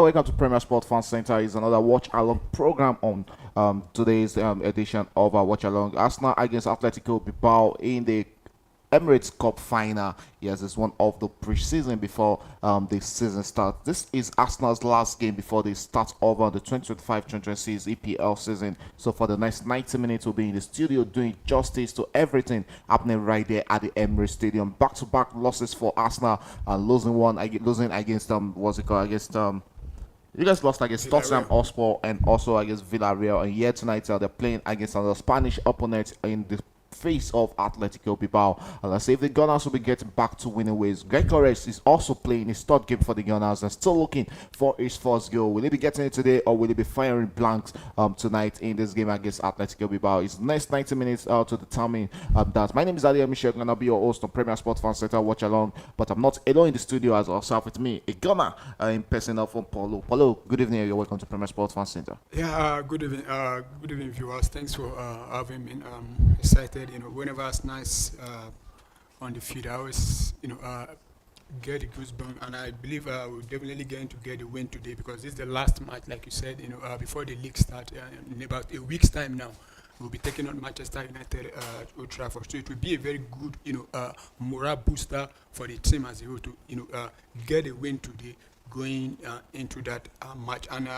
welcome to Premier Sport Fan Center. It's another watch along program on today's edition of our watch along. Arsenal against Atletico Bilbao in the Emirates Cup final. Yes, it's one of the preseason before the season starts. This is Arsenal's last game before they start over the 2025-2026 EPL season. So for the next 90 minutes, we'll be in the studio doing justice to everything happening right there at the Emirates Stadium. Back-to-back losses for Arsenal, losing against what's it called against you guys lost against Tottenham Hotspur and also against Villarreal. And here tonight they're playing against another Spanish opponent in the face of Atletico Bilbao. And let's see if the Gunners will be getting back to winning ways. Gyökeres is also playing his third game for the Gunners and still looking for his first goal. Will he be getting it today or will he be firing blanks tonight in this game against Atletico Bilbao? It's next 90 minutes to determine that. My name is Ali Michel, and I'll be your host on Premier Sport Fan Center Watch Along. But I'm not alone in the studio, as also have with me a Gunner in person from Paulo. Paulo, good evening. You're welcome to Premier Sport Fan Center. Yeah, good evening. Good evening, viewers. Thanks for having me. Excited. Whenever it's nice on the field, I always, get the goosebumps, and I believe we're definitely going to get a win today because this is the last match, like you said, before the league starts in about a week's time now. We'll be taking on Manchester United at Old Trafford, so it will be a very good, morale booster for the team as a whole to, get a win today, going into that match. And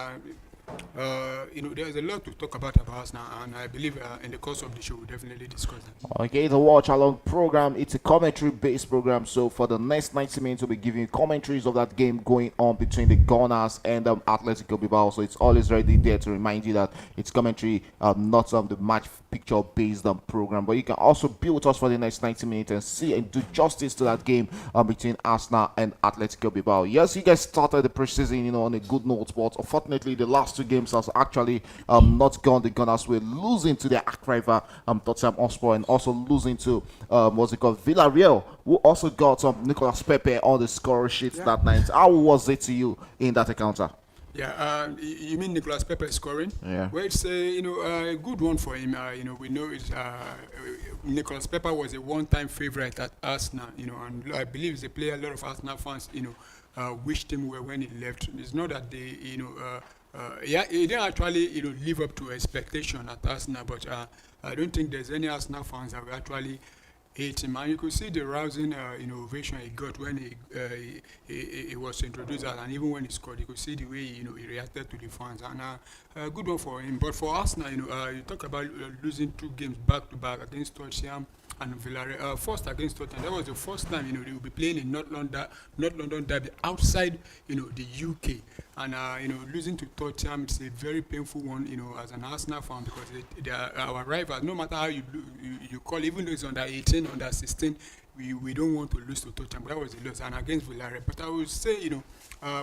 there's a lot to talk about us now, and I believe in the course of the show we'll definitely discuss that. Okay, the watch along program, it's a commentary based program, so for the next 90 minutes we'll be giving you commentaries of that game going on between the Gunners and Atletico Bilbao. So it's always ready there to remind you that it's commentary, not the match picture based program, but you can also be with us for the next 90 minutes and see and do justice to that game between Arsenal and Atletico Bilbao. Yes, you guys started the preseason on a good note, but unfortunately the last two games has actually not gone the Gunners way, losing to their arch rival Tottenham Hotspur and also losing to Villarreal, who also got Nicolas Pepe on the score sheet that night. How was it to you in that encounter? Yeah, you mean Nicolas Pepe scoring? Yeah. Well, it's a good one for him. We know it's Nicolas Pepe was a one-time favorite at Arsenal. And I believe he's a player a lot of Arsenal fans, wished him well when he left. It's not that they, he didn't actually, live up to expectation at Arsenal. But I don't think there's any Arsenal fans that will actually hate him, and you could see the rousing ovation he got when he was introduced, and even when he scored, you could see the way he reacted to the fans, and a good one for him. But for Arsenal, you talk about losing two games back to back against Tottenham and Villarreal. First against Tottenham, that was the first time they will be playing in North London derby outside the UK, and losing to Tottenham, it's a very painful one as an Arsenal fan because they are our rivals. No matter how you call, even though it's under 18, under 16, we don't want to lose to Tottenham. That was a loss, and against Villarreal. But I would say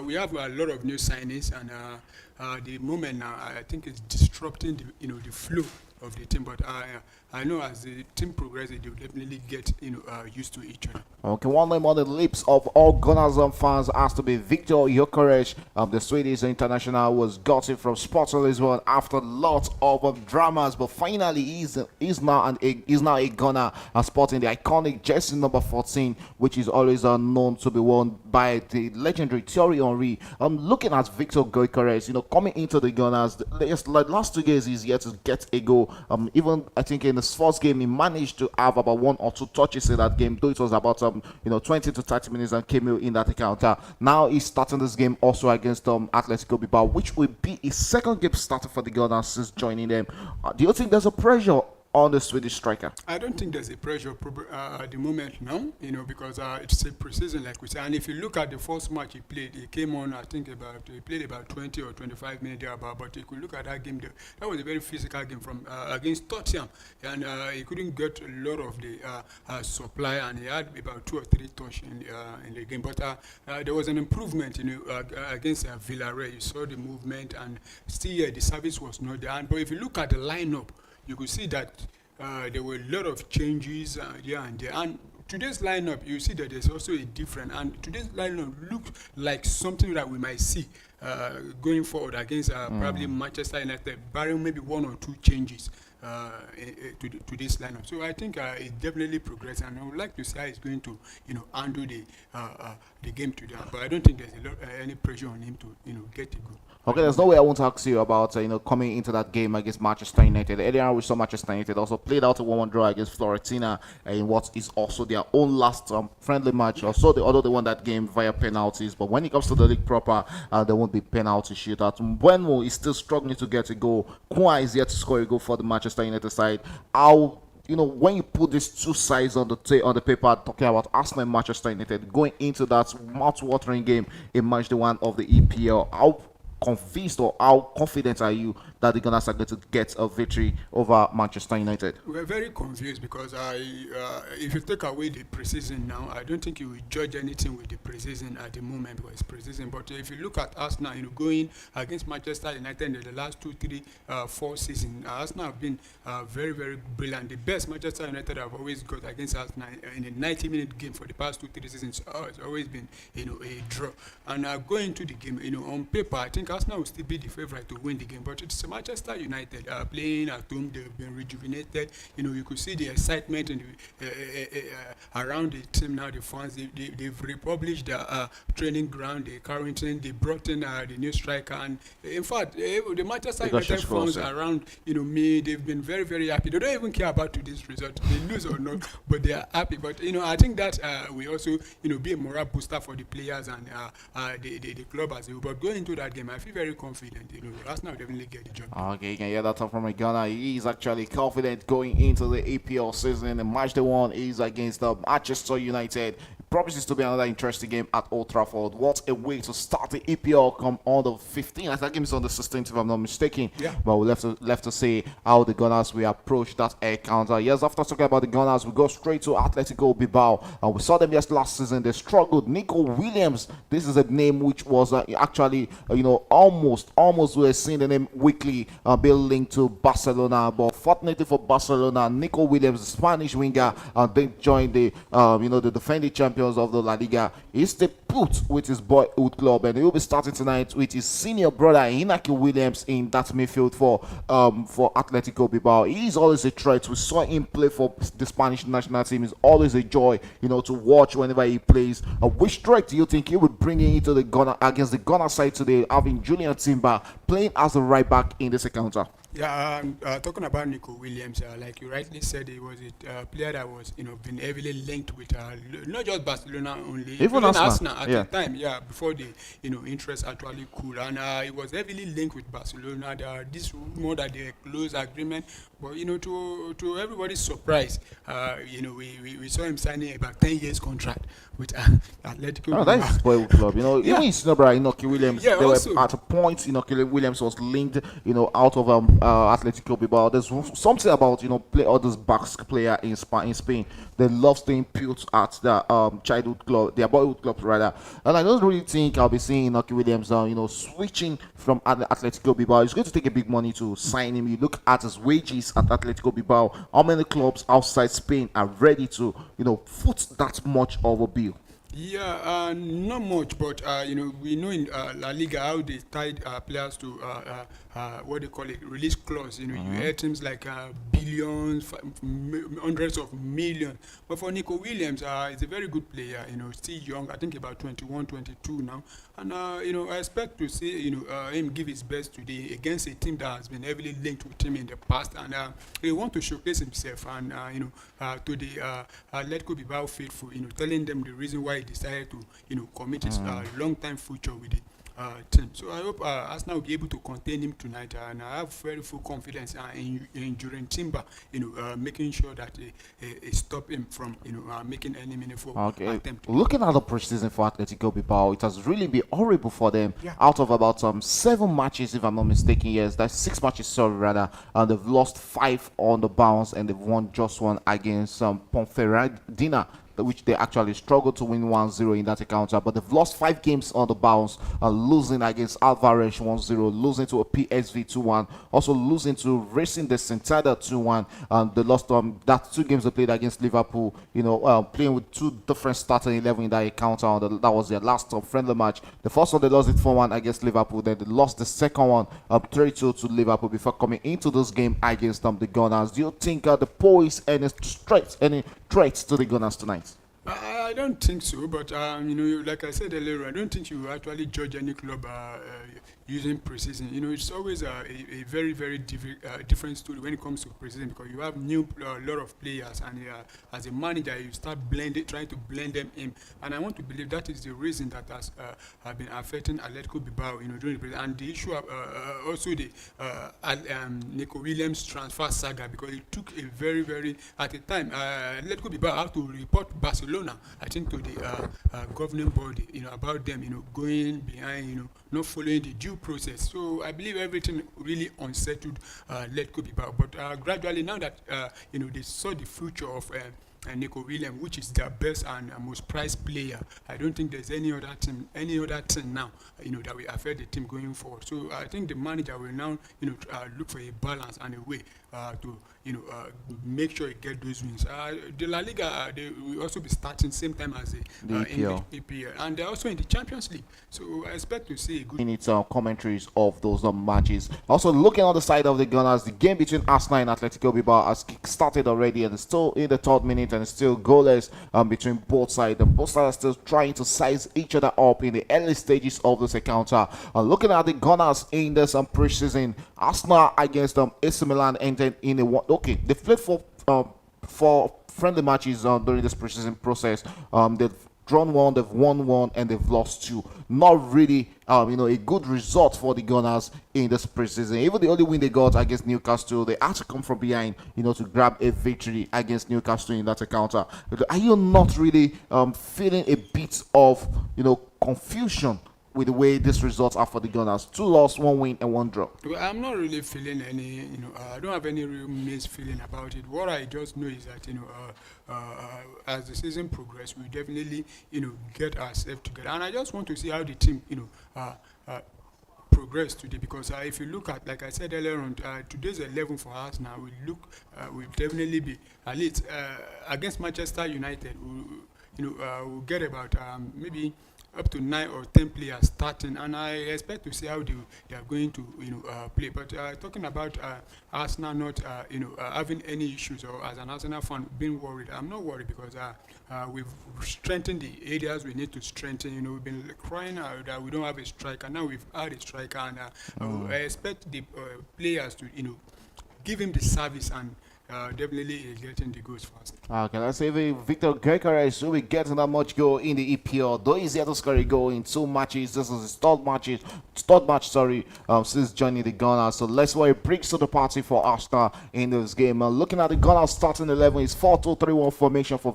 we have a lot of new signings, and the moment now I think it's disrupting the flow of the team, but I know as the team progresses, they will definitely get used to each other. Okay, one name on the lips of all Gunners fans has to be Victor Gyökeres. The Swedish international was gotten from Sporting Lisbon after lots of dramas, but finally he's now a Gunner, sporting the iconic jersey number 14, which is always known to be worn by the legendary Thierry Henry. Looking at Victor Gyökeres, coming into the Gunners, the last 2 games he's yet to get a goal. Even I think in the first game he managed to have about 1 or 2 touches in that game, though it was about 20 to 30 minutes and came in that encounter. Now he's starting this game also against Atletico Bilbao, which will be his second game started for the Gunners since joining them. Do you think there's a pressure on the Swedish striker? I don't think there's a pressure at the moment now, because it's a preseason, like we said. And if you look at the first match he played, he came on, I think he played about 20 or 25 minutes thereabout. But you could look at that game, that was a very physical game from against Tottenham, and he couldn't get a lot of the supply, and he had about 2 or 3 touches in the game. But there was an improvement, against Villarreal. You saw the movement, and still the service was not there. But if you look at the lineup, you could see that there were a lot of changes here and there. And today's lineup, you see that there's also a different. And today's lineup looks like something that we might see going forward against probably Manchester United, barring maybe 1 or 2 changes. to this lineup. So I think it definitely progressed, and I would like to see how he's going to handle the game today. But I don't think there's any pressure on him to get a goal. Okay, there's no way I won't ask you about coming into that game against Manchester United. Earlier on, we saw Manchester United also played out a 1-1 draw against Florentina in what is also their own last friendly match. Also, although they won that game via penalties, but when it comes to the league proper, there won't be penalty shootout. Mbuemo is still struggling to get a goal. Kwa is yet to score a goal for the Manchester United side. How when you put these two sides on the paper, talking about Arsenal and Manchester United going into that mouth-watering game in match day one of the EPL, how convinced or how confident are you that the Gunners are going to get a victory over Manchester United? We're very confused because if you take away the preseason now, I don't think you will judge anything with the preseason at the moment because it's preseason. But if you look at Arsenal, going against Manchester United in the last 2, 3, 4 seasons, Arsenal have been very, very brilliant. The best Manchester United have always got against Arsenal in a 90-minute game for the past 2, 3 seasons. It's always been, a draw. And going into the game, on paper, I think Arsenal will still be the favorite to win the game. But it's Manchester United playing at home. They've been rejuvenated. You could see the excitement in around the team now. The fans, they've republished their training ground, the Carrington. They brought in the new striker, and in fact, the Manchester United fans around, me, they've been very, very happy. They don't even care about today's result, they lose or not, but they are happy. But I think that will also, be a morale booster for the players and the club as well. But going into that game, I feel very confident. Arsenal will definitely get the job. Okay, you can hear that from a Ghana. He is actually confident going into the EPL season. The match they won is against Manchester United. It promises to be another interesting game at Old Trafford. What a way to start the EPL come on the 15th. I think game is on the 16th if I'm not mistaken. Yeah. But we'll left to see how the Gunners will approach that encounter. Yes, after talking about the Gunners, we go straight to Atletico Bilbao. And we saw them just last season. They struggled. Nico Williams, this is a name which was actually, almost we were seeing the name weekly being linked to Barcelona. But fortunately for Barcelona, Nico Williams, the Spanish winger, they joined the defending champions of the La Liga. He's the put with his boyhood club, and he will be starting tonight with his senior brother Inaki Williams in that midfield for Atletico Bilbao. He's always a threat. We saw him play for the Spanish national team. It's always a joy, to watch whenever he plays. Which threat do you think he would bring into the Ghana against the Ghana side today, having Julian Timber playing as a right back in this encounter? Yeah, talking about Nico Williams, like you rightly said, he was a player that was, been heavily linked with not just Barcelona only, even Arsenal at the time, before the, interest actually cooled, and he was heavily linked with Barcelona. There are this rumor that they close agreement, but to everybody's surprise, we saw him signing about 10 years contract with Atletico. Oh, that's his boyhood club. Even his brother Inaki Williams, they also, were at a point, Inaki Williams was linked, out of Atletico Bilbao. There's something about play all those Basque player in Spain. They love staying put at the childhood club, their boyhood club rather. And I don't really think I'll be seeing Inaki Williams switching from Atletico Bilbao. It's going to take a big money to sign him. You look at his wages at Atletico Bilbao. How many clubs outside Spain are ready to foot that much of a bill? Yeah, not much, but we know in La Liga how they tied players to what they call it, release clause. You hear teams like billions, hundreds of millions. But for Nico Williams, he's a very good player. Still young. I think about 21, 22 now. And I expect to see him give his best today against a team that has been heavily linked with him in the past, and he want to showcase himself and to the Atletico Bilbao faithful, telling them the reason why he decided to commit his long-time future with it. Team. So I hope Arsenal will be able to contain him tonight, and I have very full confidence in Julian Timber, making sure that he stop him from making any meaningful attempt. Looking at the preseason for Atletico Bilbao, it has really been horrible for them. Out of about 7 matches, if I'm not mistaken, yes, that's 6 matches, sorry, rather, and they've lost 5 on the bounce, and they've won just 1 against Ponferradina. which they actually struggled to win 1-0 in that encounter. But they've lost 5 games on the bounce, losing against Alvarez 1-0, losing to a PSV 2-1, also losing to Racing de Santander 2-1. They lost that 2 games they played against Liverpool, playing with 2 different starting 11 in that encounter. That was their last friendly match. The first one they lost it 4-1 against Liverpool, then they lost the second one 3-2 to Liverpool before coming into this game against the Gunners. Do you think the poise any threats to the Gunners tonight? I don't think so, but like I said earlier, I don't think you actually judge any club using preseason. It's always a very, very different story when it comes to preseason, because you have new lot of players, and as a manager, you start trying to blend them in. And I want to believe that is the reason that has been affecting Atletico Bilbao, during the preseason. And the issue of also the Nico Williams transfer saga, because it took a very, very at the time Atletico Bilbao had to report Barcelona, I think, to the governing body, about them, going behind, not following the due process. So I believe everything really unsettled Atletico Bilbao. But gradually, now that they saw the future of Nico Williams, which is their best and most prized player, I don't think there's any other thing now, that will affect the team going forward. So I think the manager will now, look for a balance and a way to, make sure he get those wins. The La Liga, they will also be starting same time as the EPL, and they're also in the Champions League. So I expect to see a good. In its commentaries of those matches. Also, looking on the side of the Gunners, the game between Arsenal and Atletico Bilbao has started already, and it's still in the 3rd minute, and it's still goalless between both sides. And both sides are still trying to size each other up in the early stages of this encounter. Looking at the Gunners in this preseason, Arsenal against AC Milan ended in a they played for friendly matches during this preseason process. They've drawn 1, they've won 1, and they've lost 2. Not really, a good result for the Gunners in this preseason. Even the only win they got against Newcastle, they had to come from behind, to grab a victory against Newcastle in that encounter. Are you not really feeling a bit of, confusion with the way these results are for the Gunners? 2 losses, 1 win, and 1 draw. Well, I'm not really feeling any, I don't have any real mixed feeling about it. What I just know is that, as the season progresses, we definitely, get ourselves together. And I just want to see how the team, progress today, because if you look at, like I said earlier on, today's 11 for us now, will definitely be at least against Manchester United. We'll get about maybe up to 9 or 10 players starting, and I expect to see how they are going to play. But talking about Arsenal not having any issues, or as an Arsenal fan being worried, I'm not worried, because we've strengthened the areas we need to strengthen. We've been crying out that we don't have a striker. Now we've had a striker, and I expect the players to give him the service, and definitely getting the goals fast. Okay, let's say Victor Gyökeres will be getting that much goal in the EPL. Though he's yet to score a goal in 2 matches. This is his third match, since joining the Gunners. So let's see what it brings to the party for Arsenal in this game. Looking at the Gunners starting 11 is 4-2-3-1 formation for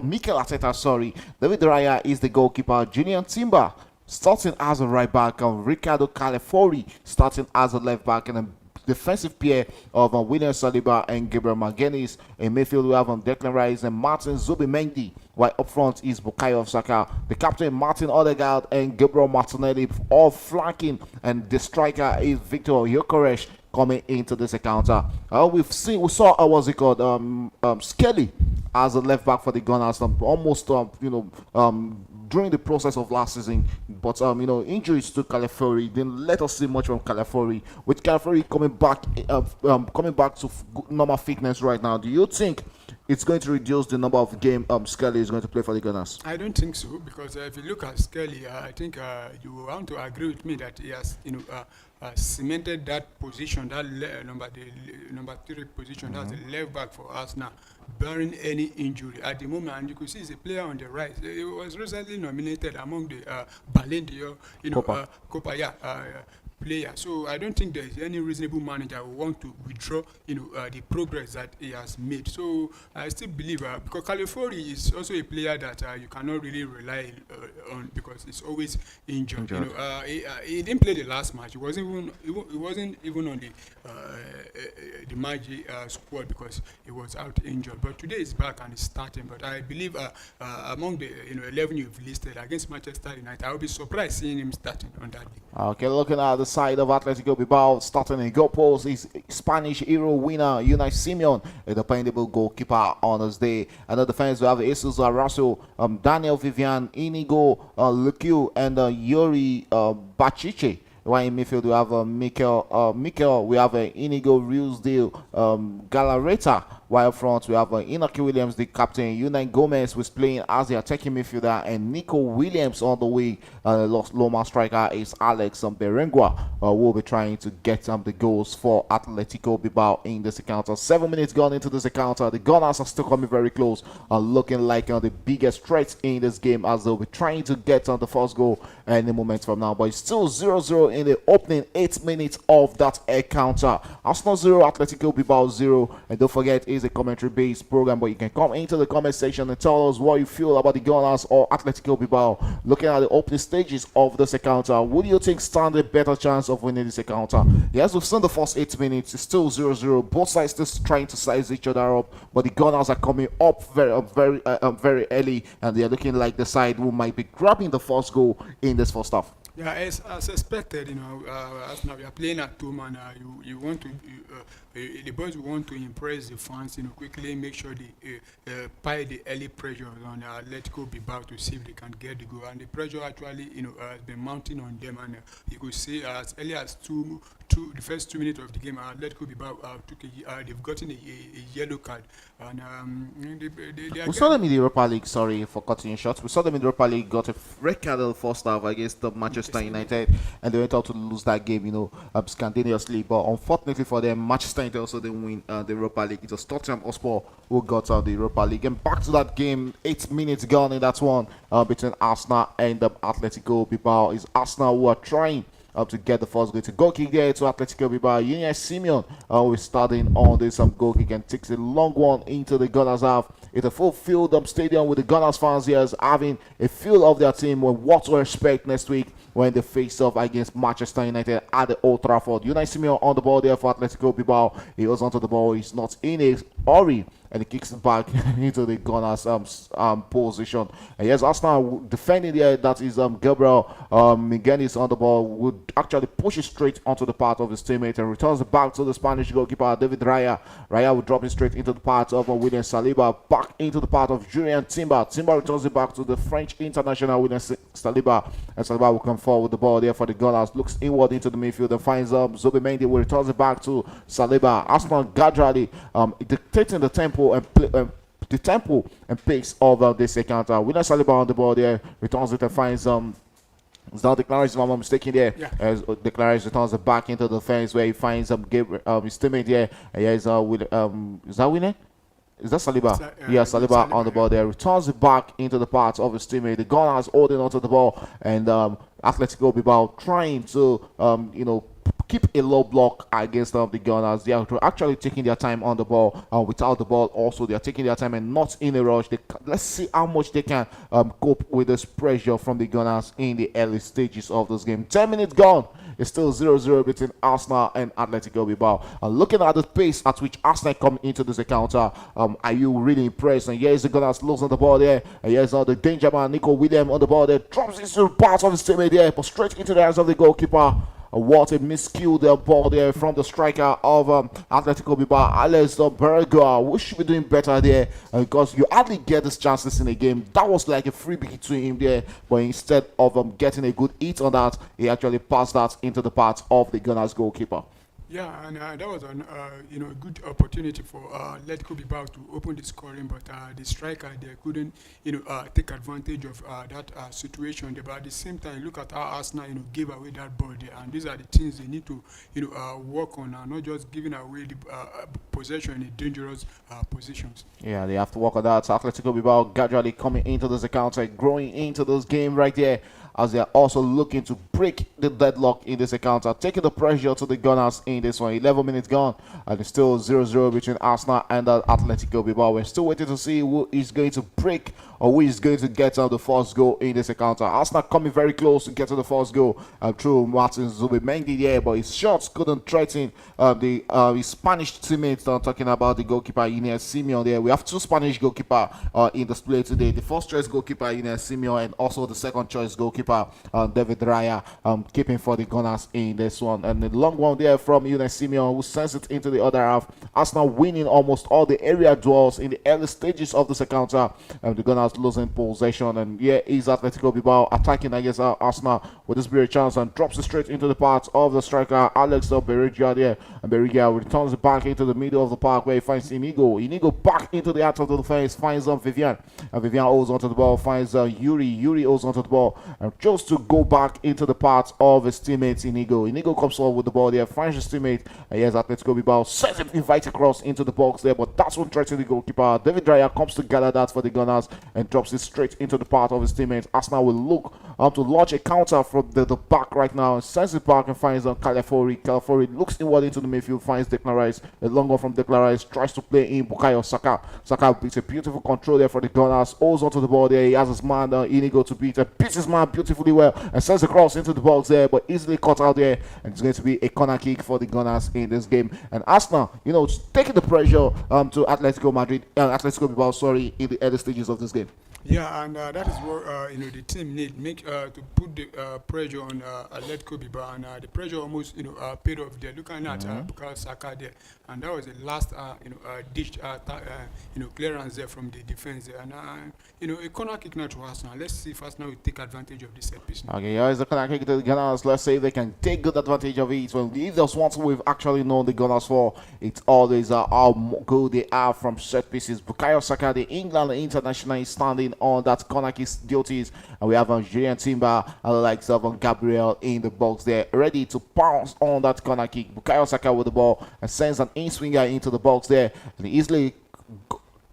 Mikel Arteta. David Raya is the goalkeeper. Julian Timber starting as a right back. Ricardo Calafori starting as a left back, and then defensive pair of William Saliba and Gabriel Magalhaes. In midfield, we have Declan Rice and Martin Zubimendi, while up front is Bukayo Saka. The captain, Martin Odegaard, and Gabriel Martinelli, all flanking, and the striker is Victor Gyökeres coming into this encounter. We saw Skelly as a left back for the Gunners, almost during the process of last season, but injuries to Calafori didn't let us see much from Calafori. With Calafori coming back to normal fitness right now, do you think it's going to reduce the number of games Skelly is going to play for the Gunners? I don't think so, because if you look at Skelly, I think you want to agree with me that he has cemented that position, that number 3 position, that's the left back for us now, barring any injury at the moment. And you could see he's a player on the right. He was recently nominated among the Ballon d'Or, Copa player. So I don't think there's any reasonable manager who want to withdraw, the progress that he has made. So I still believe because Califori is also a player that you cannot really rely on because he's always injured. Injured. He didn't play the last match. He wasn't even on the Magic squad because he was out injured. But today he's back and he's starting. But I believe among the 11 you've listed against Manchester United, I will be surprised seeing him starting on that day. Okay, looking at the side of Atletico Bilbao, starting in goal post is Spanish Hero winner Unai Simeon, a dependable goalkeeper on his day. And the defense we have Jesus Arasso, Daniel Vivian, Inigo Lukiu, and Yuri Bachiche. While in midfield we have Mikel, we have Inigo Riosdale, Galarreta. While up front we have Inaki Williams, the captain. Unai Gomez was playing as the attacking midfielder, and Nico Williams on the way. Loma striker is Alex Berengua, who will be trying to get the goals for Atletico Bilbao in this encounter. 7 minutes gone into this encounter. The Gunners are still coming very close, looking like the biggest threat in this game as they'll be trying to get the first goal any moment from now. But it's still 0-0 in the opening 8 minutes of that encounter. Arsenal 0, Atletico Bilbao 0. And don't forget, it's a commentary based program, but you can come into the comment section and tell us what you feel about the Gunners or Atletico Bilbao. Looking at the opening stages of this encounter, would you think stand a better chance of winning this encounter? Yes, we've seen the first 8 minutes. It's still 0-0. Both sides still trying to size each other up, but the Gunners are coming up very early, and they are looking like the side who might be grabbing the first goal in this first half. Yeah, as expected, as now we are playing at home and you want to, the boys want to impress the fans, quickly make sure they pile the early pressure on Atletico Bilbao to see if they can get the goal. And the pressure actually, has been mounting on them. And you could see as early as the first 2 minutes of the game, Atletico Bilbao they've gotten a yellow card. And we saw them in the Europa League. Sorry for cutting you short. We saw them in the Europa League. Got a red card in the first half against the Manchester United, and they went out to lose that game, spontaneously. But unfortunately for them, Manchester United also didn't win the Europa League. It was Tottenham Hotspur who got the Europa League. And back to that game, 8 minutes gone in that one between Arsenal and Atletico Bilbao. It's Arsenal who are trying to get the first goal. It's a goal kick there to Atletico Bilbao. Unai Simeon is starting on this goal kick and takes a long one into the Gunners half. It's a full field stadium with the Gunners fans here having a feel of their team with what to expect next week when they face off against Manchester United at the Old Trafford. Unai Simeon on the ball there for Atletico Bilbao. He goes onto the ball. He's not in a hurry, and he kicks it back into the Gunners position. And yes, Arsenal defending there. That is Gabriel Miguelis on the ball. Would actually push it straight onto the path of his teammate and returns it back to the Spanish goalkeeper David Raya. Raya will drop it straight into the path of William Saliba, back into the path of Julian Timber. Timber returns it back to the French international William Saliba, and Saliba will come forward with the ball there for the Gunners. Looks inward into the midfield and finds Zobe Mendy, will returns it back to Saliba. Arsenal gradually dictating the tempo and pace of this encounter. William Saliba on the ball there, returns it and finds it's not Declaration, if I'm not mistaken there. Yeah. As Declaration returns it back into the fence where he finds his teammate there. And yeah, is that winning? Is that Saliba? Saliba on the ball there. Returns it back into the path of his teammate. The Gunners holding onto the ball, and Atletico Bilbao trying to keep a low block against the Gunners. They are actually taking their time on the ball. Without the ball, also they are taking their time and not in a rush. Let's see how much they can cope with this pressure from the Gunners in the early stages of this game. 10 minutes gone. It's still 0-0 between Arsenal and Atletico Bilbao. Looking at the pace at which Arsenal come into this encounter, are you really impressed? And here's the Gunners losing the ball there. And here's the danger man, Nico Williams on the ball there. Drops into the path of his teammate there, but straight into the hands of the goalkeeper. What a miscued ball there from the striker of Atletico Bilbao, Alex Berger. We should be doing better there because you hardly get these chances in a game. That was like a freebie to him there, but instead of getting a good hit on that, he actually passed that into the path of the Gunners goalkeeper. Yeah, and that was a good opportunity for Atletico Bilbao to open the scoring, but the striker they couldn't take advantage of that situation. But at the same time, look at how Arsenal gave away that ball there, and these are the things they need to work on, and not just giving away the possession in dangerous positions. Yeah, they have to work on that. So Atletico Bilbao gradually coming into this encounter, growing into this game right there. as they are also looking to break the deadlock in this encounter, taking the pressure to the Gunners in this one. 11 minutes gone, and it's still 0-0 between Arsenal and Atletico Bilbao. We're still waiting to see who is going to break or who is going to get the first goal in this encounter. Arsenal coming very close to get to the first goal through Martin Zubimendi there, but his shots couldn't threaten his Spanish teammates. Talking about the goalkeeper Ines Simeon there. We have two Spanish goalkeeper in display today. The first choice goalkeeper Ines Simeon and also the second choice goalkeeper David Raya keeping for the Gunners in this one. And the long one there from Ines Simeon, who sends it into the other half. Arsenal winning almost all the area duels in the early stages of this encounter. The Gunners losing possession, and here is Atletico Bilbao attacking against Arsenal with this very chance and drops it straight into the path of the striker Alex Berrigia there. And Berrigia returns it back into the middle of the park where he finds Inigo. Inigo back into the heart of the defense, finds Vivian. And Vivian holds onto the ball, finds Yuri. Yuri holds onto the ball and chose to go back into the path of his teammate Inigo. Inigo comes forward with the ball there, finds his teammate. And here's Atletico Bilbao, sends him invite across into the box there, but that's what threatens the goalkeeper. David Raya comes to gather that for the Gunners and drops it straight into the path of his teammates. Arsenal will look to launch a counter from the back right now. Sends it back and finds Calafori. Calafori looks inward into the midfield, finds Declan Rice. A long one from Declan Rice, tries to play in Bukayo Saka. Saka beats a beautiful control there for the Gunners. Holds onto the ball there. He has his man Inigo to beat. Beats his man beautifully well and sends a cross into the box there, but easily caught out there. And it's going to be a corner kick for the Gunners in this game. And Arsenal, taking the pressure to Atletico Bilbao, sorry, in the early stages of this game. Yeah, and that is what the team need to put the pressure on Atletico Bilbao, and the pressure almost paid off there. Looking at Bukayo Saka there, and that was the last ditch clearance there from the defense there, and a corner kick now to Arsenal. Let's see if Arsenal will take advantage of this set piece now. Okay, here's the corner kick to the Gunners. Let's see if they can take good advantage of it. Well, if there's one thing we've actually known the Gunners for, it's always how good they are from set pieces. Bukayo Saka, the England international, is standing on that corner kick duties, and we have Julian Timber and the likes of Gabriel in the box there, ready to pounce on that corner kick. Bukayo Saka with the ball and sends an in-swinger into the box there, and he easily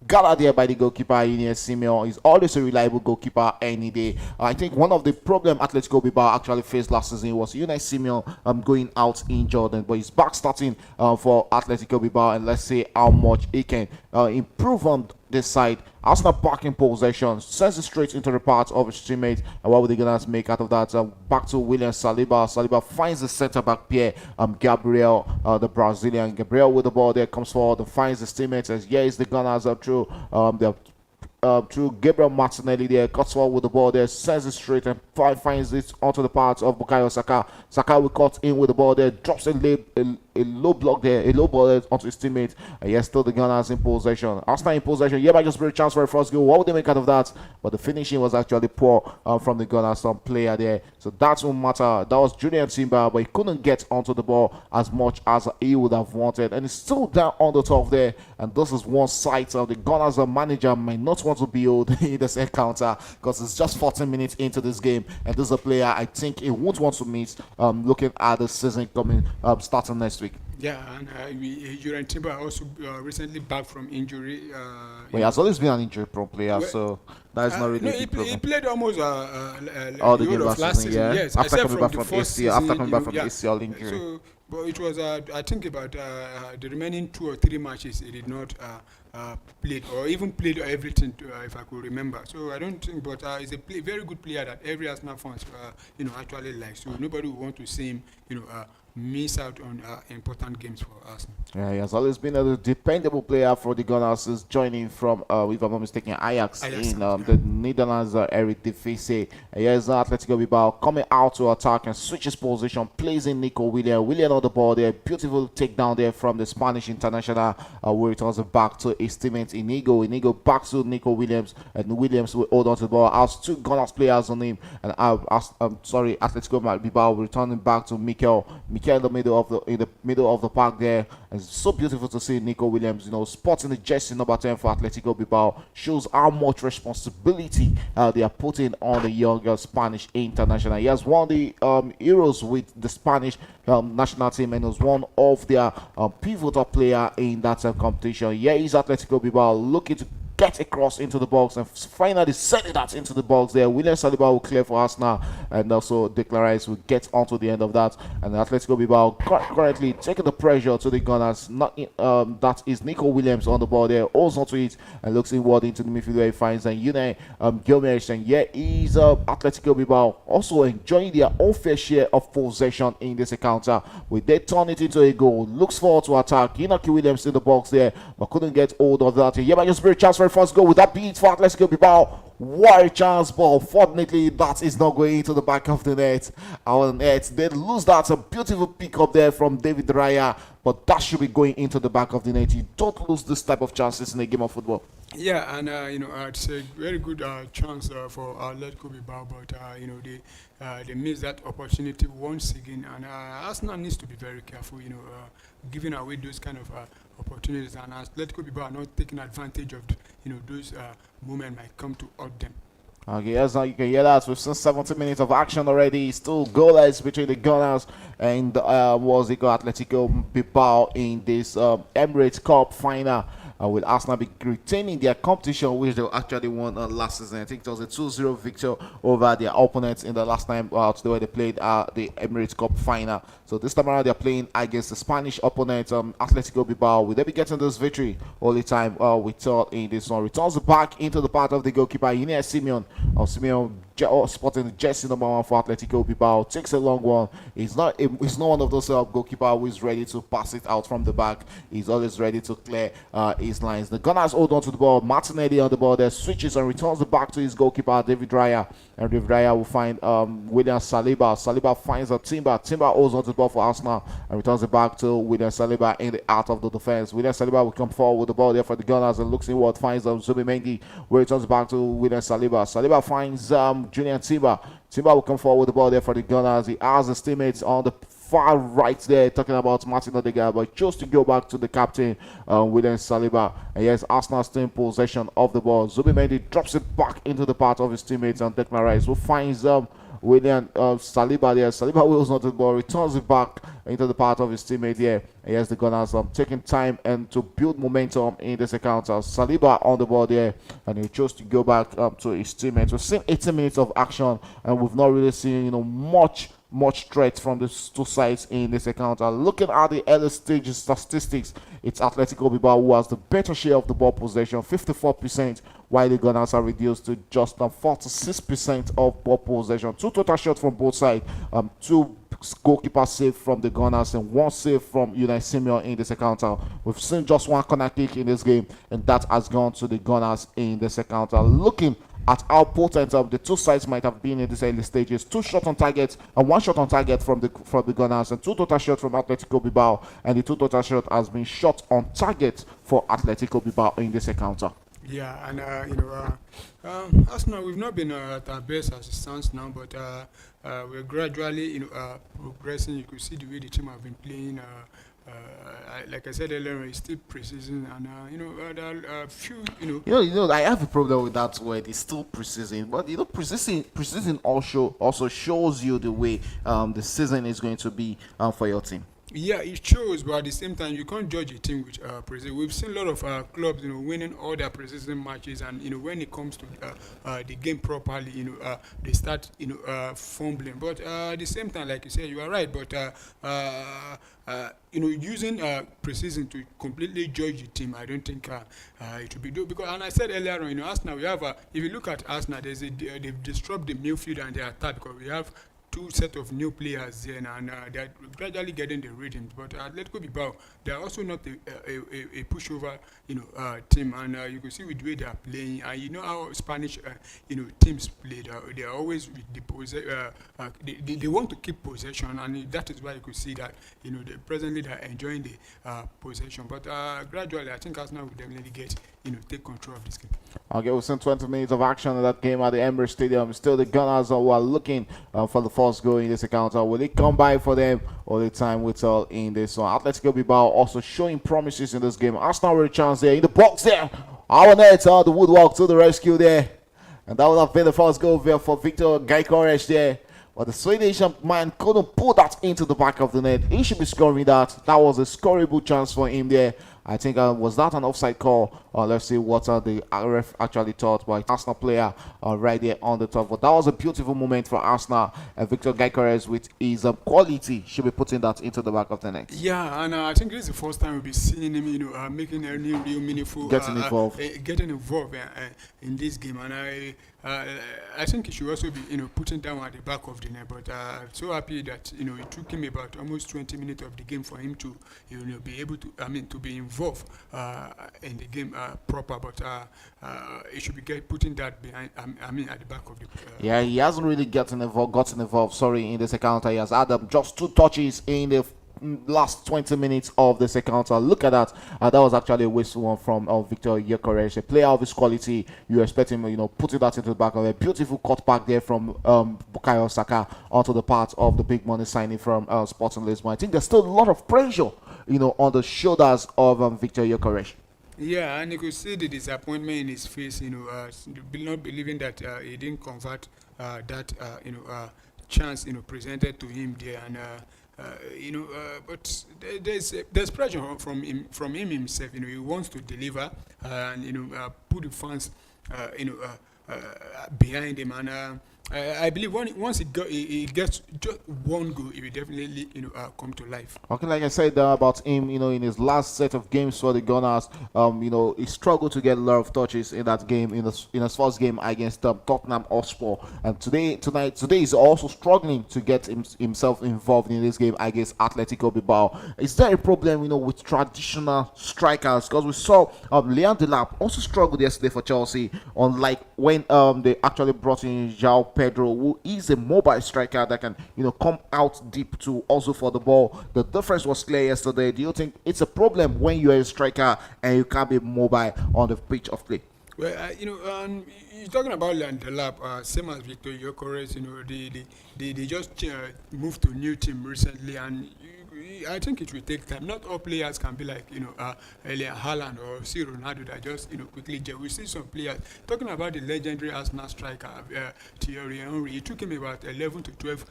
gathered there by the goalkeeper Ines Simeon. Is always a reliable goalkeeper any day. I think one of the problems Atletico Bilbao actually faced last season was Ines Simeon going out injured, but he's back starting for Atletico Bilbao, and let's see how much he can improve on this side. Arsenal back in possession, sends it straight into the path of his teammate. And what will the Gunners make out of that? Back to William Saliba. Saliba finds the centre back Pierre Gabriel, the Brazilian. Gabriel with the ball there, comes forward and finds his teammates. As is the Gunners up through through Gabriel Martinelli there, cuts forward with the ball there, sends it straight and finds it onto the path of Bukayo Saka. Saka will cut in with the ball there, drops a low block there, a low ball there onto his teammate. And yes, still the Gunners in possession. Arsenal in possession. Yeah, but just very chance for a first goal. What would they make out of that? But the finishing was actually poor from the Gunners, some player there. So that won't matter. That was Julian Timber, but he couldn't get onto the ball as much as he would have wanted. And it's still down on the top there. And this is one side of the Gunners manager might not want to build in this encounter, because it's just 14 minutes into this game. And this is a player I think he won't want to miss looking at the season coming starting next week. Yeah, and Julian Timber also recently back from injury. Well, he has always been an injury-prone player, so that's not really a big problem. He played almost all the games last season, yeah. Yes, after coming back from from ACL, after coming back from ACL injury. So, but it was, I think, about the remaining 2 or 3 matches he did not play, or even played everything, if I could remember. So I don't think, but he's a very good player that every Arsenal fans, actually like. So nobody will want to see him, miss out on important games for us. Yeah, he has always been a dependable player for the Gunners. Is joining from, if I'm not mistaken, Ajax in the Netherlands, Eredivisie. Here's Atletico Bilbao coming out to attack and switches position, plays in Nico William. William on the ball there, beautiful takedown there from the Spanish international, where it was back to his teammate Inigo. Inigo back to Nico Williams, and Williams will hold on to the ball. Has 2 Gunners players on him, and Atletico Bilbao returning back to Mikel in the middle of the park there. And it's so beautiful to see Nico Williams, sporting the jersey number 10 for Atletico Bilbao. Shows how much responsibility they are putting on the younger Spanish international. He has won the Euros with the Spanish national team, and was one of their pivotal player in that competition. Yeah, he's Atletico Bilbao looking to get right across into the box and finally sending that into the box there. William Saliba will clear for Arsenal, and also Declan Rice will get onto the end of that. And Atletico Bilbao currently taking the pressure to the Gunners. That is Nico Williams on the ball there, holds onto it and looks inward into the midfield where he finds and Yune Gomez. And yeah, is Atletico Bilbao also enjoying their own fair share of possession in this encounter. With they turn it into a goal, looks forward to attack. Inaki Williams in the box there, but couldn't get hold of that. Yeah, but just very chance for a first goal. With that beat for Atletico Bilbao. What a chance, but fortunately that is not going into the back of the net. Our net, they lose that. A beautiful pick up there from David Raya, but that should be going into the back of the net. You don't lose this type of chances in a game of football. Yeah, and it's a very good chance for Atletico Bilbao, but they missed that opportunity once again, and Arsenal needs to be very careful, giving away those kind of opportunities, and Atletico Bilbao are not taking advantage of those moments might come to hurt them. Okay, yes, now you can hear that. We've seen 70 minutes of action already. Still goalless between the Gunners and Atletico Bilbao in this Emirates Cup final. With Arsenal be retaining their competition, which they actually won last season. I think it was a 2-0 victory over their opponents in the last time where they played the Emirates Cup final. So this time around, they're playing against the Spanish opponent, Atletico Bilbao. Will they be getting this victory all the time? We thought in this one. Returns back into the part of the goalkeeper, Ine Simeon. Simeon spotting the jersey number 1 for Atletico Bilbao. Takes a long one. He's not one of those goalkeeper who is ready to pass it out from the back. He's always ready to clear his lines. The Gunners hold on to the ball. Martinelli on the ball there, switches and returns it back to his goalkeeper, David Raya. And David Raya will find William Saliba. Saliba finds a Timber. Timber holds on to the ball for Arsenal and returns it back to William Saliba in the heart of the defense. William Saliba will come forward with the ball there for the Gunners and looks inward, finds Zubimendi, where returns it back to William Saliba. Saliba finds Julian Timber. Timber will come forward with the ball there for the Gunners. He has his teammates on the far right there, talking about Martin Odegaard, but chose to go back to the captain, William Saliba. And yes, Arsenal still in possession of the ball. Zubimendi drops it back into the part of his teammates, and Declan Rice, who finds William Saliba there. Saliba wheels onto the ball, returns it back into the part of his teammate here. And yes, the Gunners taking time and to build momentum in this encounter. Saliba on the ball there, and he chose to go back to his teammates. We've seen 80 minutes of action, and we've not really seen much threat from the two sides in this encounter. Looking at the early stage statistics, it's Atletico Bilbao who has the better share of the ball possession, 54%, while the Gunners are reduced to just 46% of ball possession. 2 total shots from both sides, 2 goalkeeper save from the Gunners and 1 save from Unai Simeon in this encounter. We've seen just 1 corner kick in this game, and that has gone to the Gunners in this encounter. Looking at how potent the two sides might have been in these early stages. 2 shots on target and 1 shot on target from the Gunners, and 2 total shots from Atletico Bilbao, and the 2 total shot has been shot on target for Atletico Bilbao in this encounter. Yeah, and Arsenal, we've not been at our best as it stands now, but we're gradually progressing. You could see the way the team have been playing. Like I said earlier, it's still precision, and there are a few, I have a problem with that word. It's still precision, but precision also shows you the way the season is going to be for your team. Yeah, it shows, but at the same time, you can't judge a team with precision. We've seen a lot of clubs, winning all their precision matches, and when it comes to the game properly, they start, fumbling. But at the same time, like you said, you are right. But using precision to completely judge the team, I don't think it would be do. Because, and I said earlier on, Arsenal, we have if you look at Arsenal, they've disrupted the midfield and their attack, because we have 2 set of new players here, and they're gradually getting the rhythm. But Atletico Bilbao, they're also not a pushover, team, and you can see with the way they are playing, and how Spanish, teams play. They are always with the they want to keep possession, and that is why you could see that, presently they're enjoying the possession. But gradually, I think Arsenal will definitely take control of this game. Okay, we've seen 20 minutes of action in that game at the Emirates Stadium. Still the Gunners who are looking for the first goal in this encounter. Will it come by for them all the time? We tell in this one. Atletico Bilbao also showing promises in this game. Arsenal with a chance there in the box there. Our net, the woodwork to the rescue there. And that would have been the first goal there for Victor Gyökeres there. But the Swedish man couldn't put that into the back of the net. He should be scoring that. That was a scoreable chance for him there. I think was that an offside call? Let's see what the ref actually thought. But Arsenal player right there on the top. But that was a beautiful moment for Arsenal. Victor Gyökeres with his quality should be putting that into the back of the net. Yeah, and I think this is the first time we'll be seeing him, making any real meaningful, Getting involved. getting involved in this game. And I think he should also be, putting down at the back of the net. But I'm so happy that it took him about almost 20 minutes of the game for him to, be able to, to be involved in the game proper. But he should be putting that behind, at the back of the. Yeah, he hasn't really gotten involved. Sorry, in this encounter, he has had just 2 touches in the last 20 minutes of this encounter. Look at that. That was actually a wasteful one from Victor Gyökeres, a player of his quality. You expect him, putting that into the back of a beautiful cut back there from Bukayo Saka onto the part of the big money signing from Sporting Lisbon. I think there's still a lot of pressure, on the shoulders of Victor Gyökeres. Yeah, and you could see the disappointment in his face, not believing that he didn't convert that, chance, presented to him there. And but there's pressure from him himself. He wants to deliver and put the fans, behind him. And I believe once he gets just one goal, he will definitely come to life. Okay, like I said about him, in his last set of games for the Gunners, he struggled to get a lot of touches in that game, in his first game against Tottenham Hotspur, and today he's also struggling to get himself involved in this game against Atletico Bilbao. Is there a problem, with traditional strikers? Because we saw Leon Delap also struggled yesterday for Chelsea, unlike when they actually brought in João Pedro, who is a mobile striker that can, come out deep to also for the ball. The difference was clear yesterday. Do you think it's a problem when you're a striker and you can't be mobile on the pitch of play? Well, you're talking about Landelap, same as Victor Gyökeres. They just moved to a new team recently, and I think it will take time. Not all players can be like Erling Haaland or see Ronaldo that just quickly gel. We see some players talking about the legendary Arsenal striker Thierry Henry. It took him about 11 to 12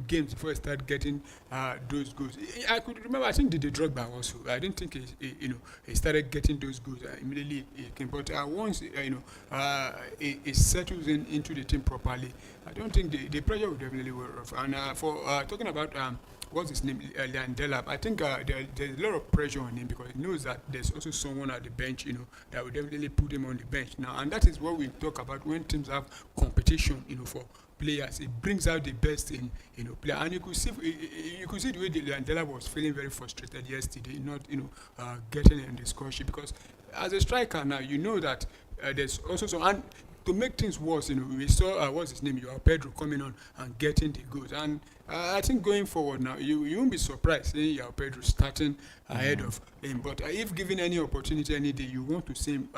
games before he started getting those goals. I could remember. I think the Drogba also. I didn't think he started getting those goals immediately. He came, but once he settles into the team properly, I don't think the pressure will definitely wear off. And for talking about what's his name, Leon Delap, I think there's a lot of pressure on him because he knows that there's also someone at the bench, that will definitely put him on the bench now. And that is what we talk about when teams have competition, for players. It brings out the best in player. And you could see the way Leon Delap was feeling very frustrated yesterday, not getting in the score sheet, because as a striker now, that there's also some. And to make things worse, we saw what's his name, Pedro coming on and getting the goals. And I think going forward now, you won't be surprised seeing Pedro starting ahead of him. But if given any opportunity any day, you want to see him,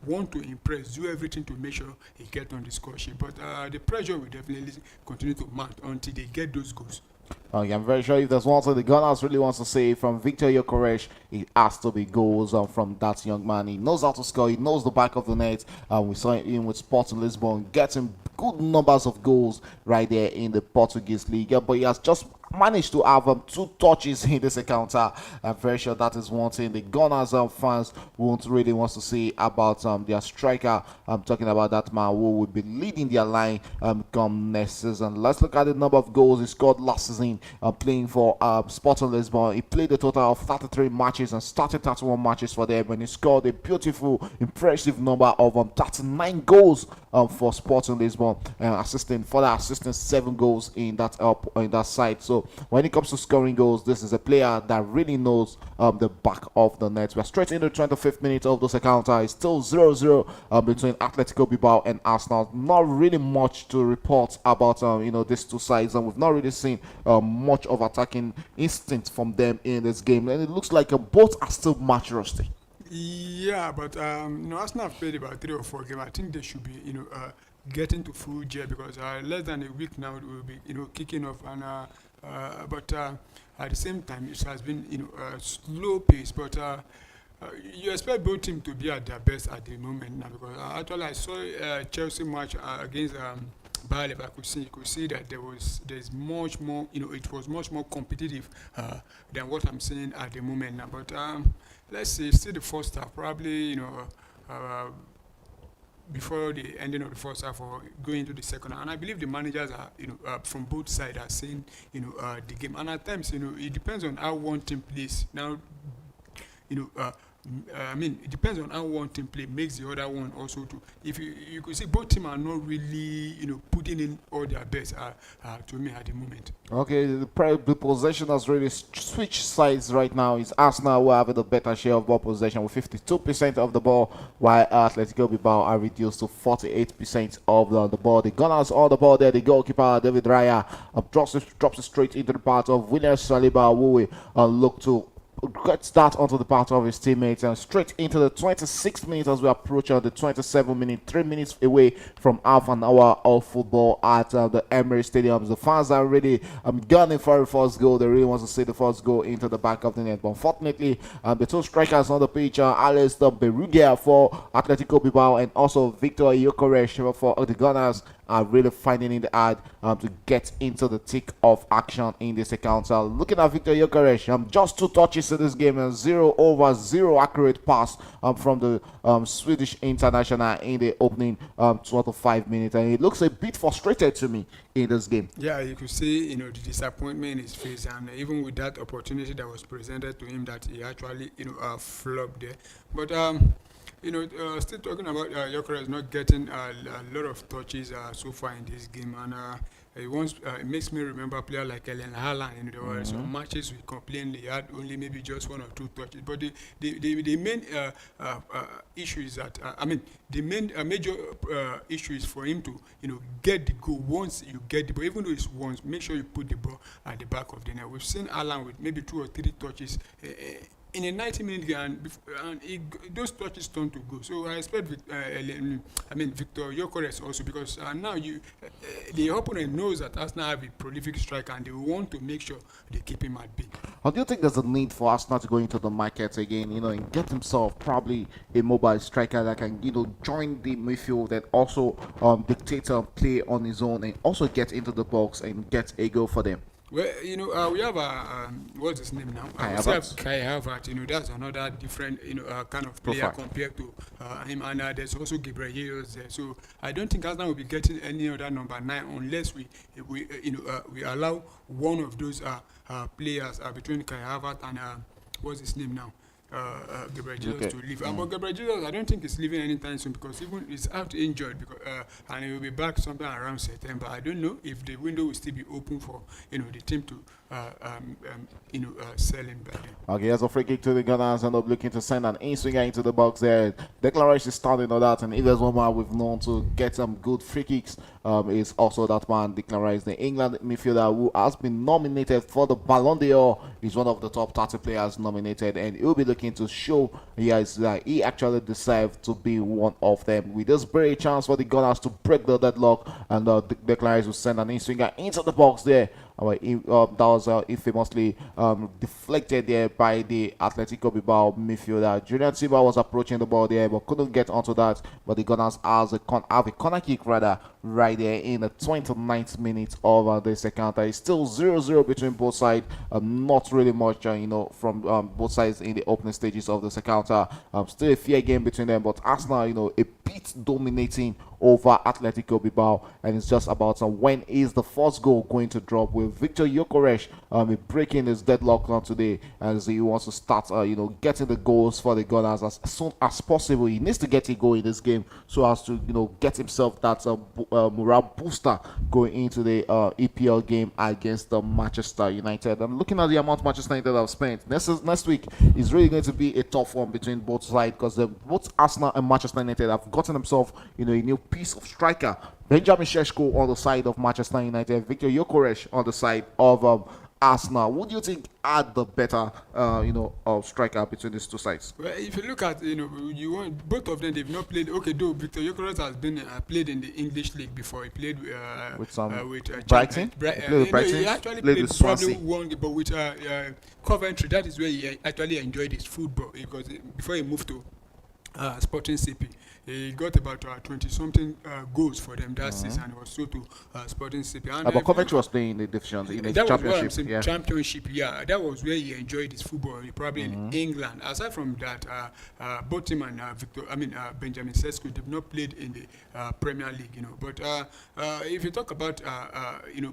want to impress, do everything to make sure he gets on the score sheet. But the pressure will definitely continue to mount until they get those goals. I'm very sure if there's one thing the Gunners really wants to say from Victor Gyökeres, it has to be goals from that young man. He knows how to score. He knows the back of the net. We saw him with Sporting Lisbon getting good numbers of goals right there in the Portuguese league. But he has just managed to have 2 touches in this encounter. I'm very sure that is one thing the Gunners fans won't really want to see about their striker. I'm talking about that man who will be leading their line come next season. Let's look at the number of goals he scored last season playing for Sporting Lisbon. He played a total of 33 matches and started 31 matches for them, and he scored a beautiful, impressive number of 39 goals for Sporting Lisbon, assisting 7 goals in that side. So when it comes to scoring goals, this is a player that really knows the back of the net. We're straight into the 25th minute of this encounter. It's still 0-0 between Atletico Bilbao and Arsenal. Not really much to report about these two sides, and we've not really seen much of attacking instinct from them in this game. And it looks like both are still match rusty. Yeah, but Arsenal have played about 3 or 4 games. I think they should be getting to full gear, because less than a week now it will be kicking off. And but at the same time, it has been a slow pace. But you expect both teams to be at their best at the moment now, because actually I saw Chelsea match against Bayer Leverkusen. You could see that there's much more. It was much more competitive than what I'm seeing at the moment now. But let's say still the first half, probably uh, before the ending of the first half or going into the second half. And I believe the managers are, from both sides are seeing, the game. And at times, it depends on how one team plays. Now, you know, uh, I mean, it depends on how one team play makes the other one also to. If you could see both teams are not really, putting in all their best to me at the moment. Okay, the possession has really switched sides right now. It's Arsenal who have the better share of ball possession with 52% of the ball, while Atletico Bilbao are reduced to 48% of the ball. The Gunners all the ball there. The goalkeeper David Raya drops it straight into the path of William Saliba, who will look to gets that onto the part of his teammates and straight into the 26th minute as we approach the 27th minute, 3 minutes away from half an hour of football at the Emirates Stadium. The fans are really gunning for the first goal. They really want to see the first goal into the back of the net. But unfortunately, the two strikers on the pitch are Alistair Berugia for Atletico Bilbao and also Victor Gyökeres for the Gunners are really finding it hard to get into the thick of action in this account. So looking at Victor Gyökeres, just 2 touches in this game and 0/0 accurate pass from the Swedish international in the opening 25 minutes, and he looks a bit frustrated to me in this game. Yeah, you could see, the disappointment in his face, and even with that opportunity that was presented to him, that he actually, flopped there. But still talking about Gyökeres not getting a lot of touches so far in this game, and it makes me remember a player like Ellen Haaland. There were some matches we complained he had only maybe just 1 or 2 touches, but the main issue is that the main major issue is for him to get the goal. Once you get the ball, even though it's once, make sure you put the ball at the back of the net. We've seen Haaland with maybe 2 or 3 touches in a 90-minute game, and those touches turn to go. So I expect Victor Gyökeres also, because now the opponent knows that Arsenal have a prolific striker and they want to make sure they keep him at bay. Or do you think there's a need for Arsenal to go into the market again, and get himself probably a mobile striker that can, join the midfield and also dictate play on his own and also get into the box and get a goal for them? Well, we have what's his name now? Kai We have Kai Havertz. That's another different, kind of player Profile. compared to him. And there's also Gabriel Jesus there. So I don't think Arsenal will be getting any other number 9 unless we allow one of those players between Kai Havertz and what's his name now? Gabriel Jesus to leave. But Gabriel Jesus, I don't think he's leaving anytime soon, because even he's out injured, because and he will be back sometime around September. I don't know if the window will still be open for the team to sell him by then. Okay, as a free kick to the Gunners, end up looking to send an in-swinger into the box there. Declaration is starting on that, and if there's one man we've known to get some good free kicks, is also that man, Declaration, the England midfielder who has been nominated for the Ballon d'Or. He's one of the top 30 players nominated, and he'll be looking to show that he actually deserves to be one of them. With this very chance for the Gunners to break the deadlock, and Declaration will send an in-swinger into the box there. That was infamously deflected there by the Atletico Bilbao midfielder. Julian Timber was approaching the ball there but couldn't get onto that. But the Gunners have a corner kick right there in the 29th minute of the second. It's still 0-0 between both sides. Not really much, from both sides in the opening stages of the second. Still a fair game between them, but Arsenal, a bit dominating over Atletico Bilbao, and it's just about when is the first goal going to drop, with Victor Gyökeres breaking his deadlock on today, as he wants to start getting the goals for the Gunners as soon as possible. He needs to get a goal in this game so as to get himself that morale booster going into the EPL game against the Manchester United. I'm looking at the amount Manchester United have spent. Next week is really going to be a tough one between both sides, because both Arsenal and Manchester United have gotten themselves a new piece of striker. Benjamin Šeško on the side of Manchester United, Victor Gyökeres on the side of Arsenal. What do you think are the better, striker between these two sides? Well, if you look at, you want both of them. They've not played. Okay, though Victor Gyökeres has been played in the English league before. He played with Brighton. He actually played played with probably Swansea. one game, but with Coventry. That is where he actually enjoyed his football, because before he moved to Sporting CP. He got about 20-something goals for them that season. And was sold to Sporting CP. And But if you look Coventry at was playing in the division, in the that was what I'm championship. saying. Yeah. Championship, yeah. That was where he enjoyed his football, probably in England. Aside from that, both him and Benjamin Sesko, they've not played in the Premier League, But if you talk about,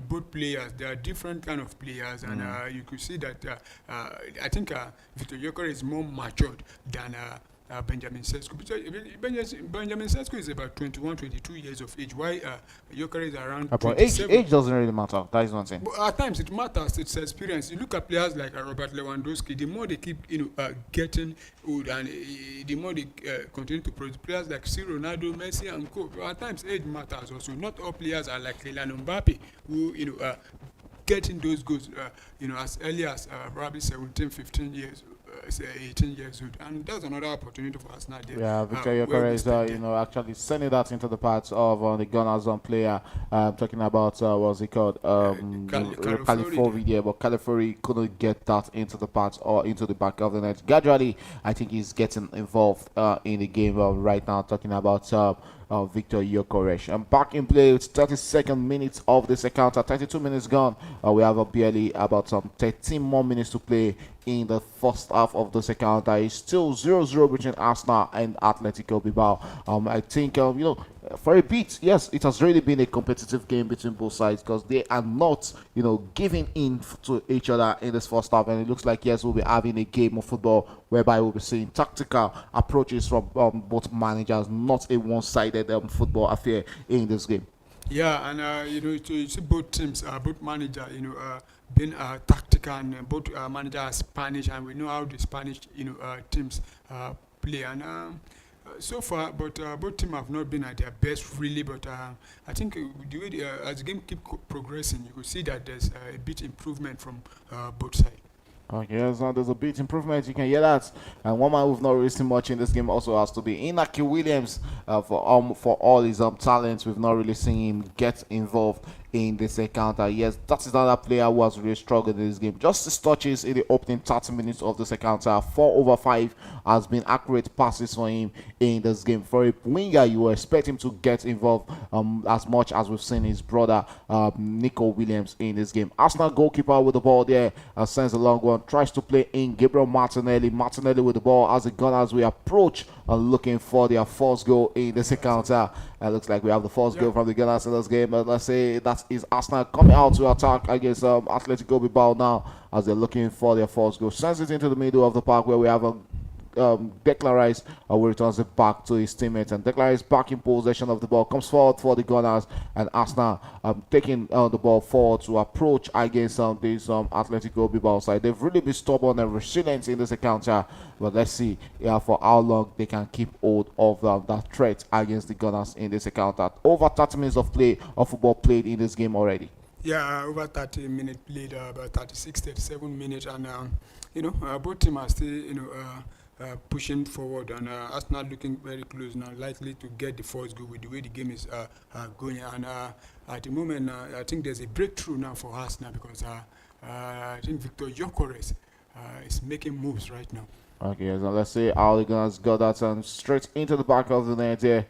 both players, they are different kind of players, and you could see that I think Victor Gyökeres is more matured than. Benjamin Sesko. Benjamin Sesko is about 21, 22 years of age. Why Gyökeres is around But 27. age doesn't really matter. That is one thing. But at times it matters. It's experience. You look at players like Robert Lewandowski. The more they keep, getting old, and the more they continue to produce. Players like C. Ronaldo, Messi, and co. At times age matters also. Not all players are like Kylian Mbappe, who getting those goals, as early as probably 17, 15 years. 18 years old, and that's another opportunity for us now. Yeah, Victor Gyökeres, actually sending that into the parts of the Gunners player. Talking about what's it called? California, yeah, but California couldn't get that into the parts or into the back of the net. Gradually, I think he's getting involved in the game right now. Talking about Victor Gyökeres. And back in play, it's 32nd minutes of this encounter. 32 minutes gone. We have barely about 13 more minutes to play in the first half of this encounter. It's still 0-0 between Arsenal and Atletico Bilbao. I think, for a bit, yes, it has really been a competitive game between both sides because they are not, giving in to each other in this first half. And it looks like, yes, we'll be having a game of football whereby we'll be seeing tactical approaches from both managers, not a one-sided football affair in this game. Yeah, and you see both teams, both manager, being tactical, and both manager are Spanish, and we know how the Spanish, teams play. And so far, but both teams have not been at their best, really. But I think the way as the game keep progressing, you could see that there's a bit improvement from both sides. Okay, so there's a bit improvement. You can hear that. And one man we've not really seen much in this game also has to be Inaki Williams. For all his talents, we've not really seen him get involved in this encounter. Yes, that is another player who has really struggled in this game. Just 6 touches in the opening 30 minutes of this encounter. 4 over 5 has been accurate passes for him in this game. For a winger, you expect him to get involved as much as we've seen his brother Nico Williams in this game. Arsenal goalkeeper with the ball there, sends a long one, tries to play in Gabriel Martinelli. Martinelli with the ball as the Gunners we approach looking for their first goal in this encounter. Looks like we have the first goal from the Gunners in this game. Let's say that is Arsenal coming out to attack against Atletico Bilbao now as they're looking for their first goal. Sends it into the middle of the park where we have a Declan Rice who returns it back to his teammates, and Declan Rice back in possession of the ball, comes forward for the Gunners, and Arsenal taking the ball forward to approach against this Atletico Bilbao side. They've really been stubborn and resilient in this encounter, but let's see for how long they can keep hold of that threat against the Gunners in this encounter. Over 30 minutes of football played in this game already. Yeah, over 30 minutes played, about 36, 37 minutes, and both teams are still pushing forward, and Arsenal looking very close now, likely to get the first goal with the way the game is going. And at the moment, I think there's a breakthrough now for Arsenal because I think Victor Gyökeres is making moves right now. Okay, so let's see how the Gunners got that straight into the back of the net here.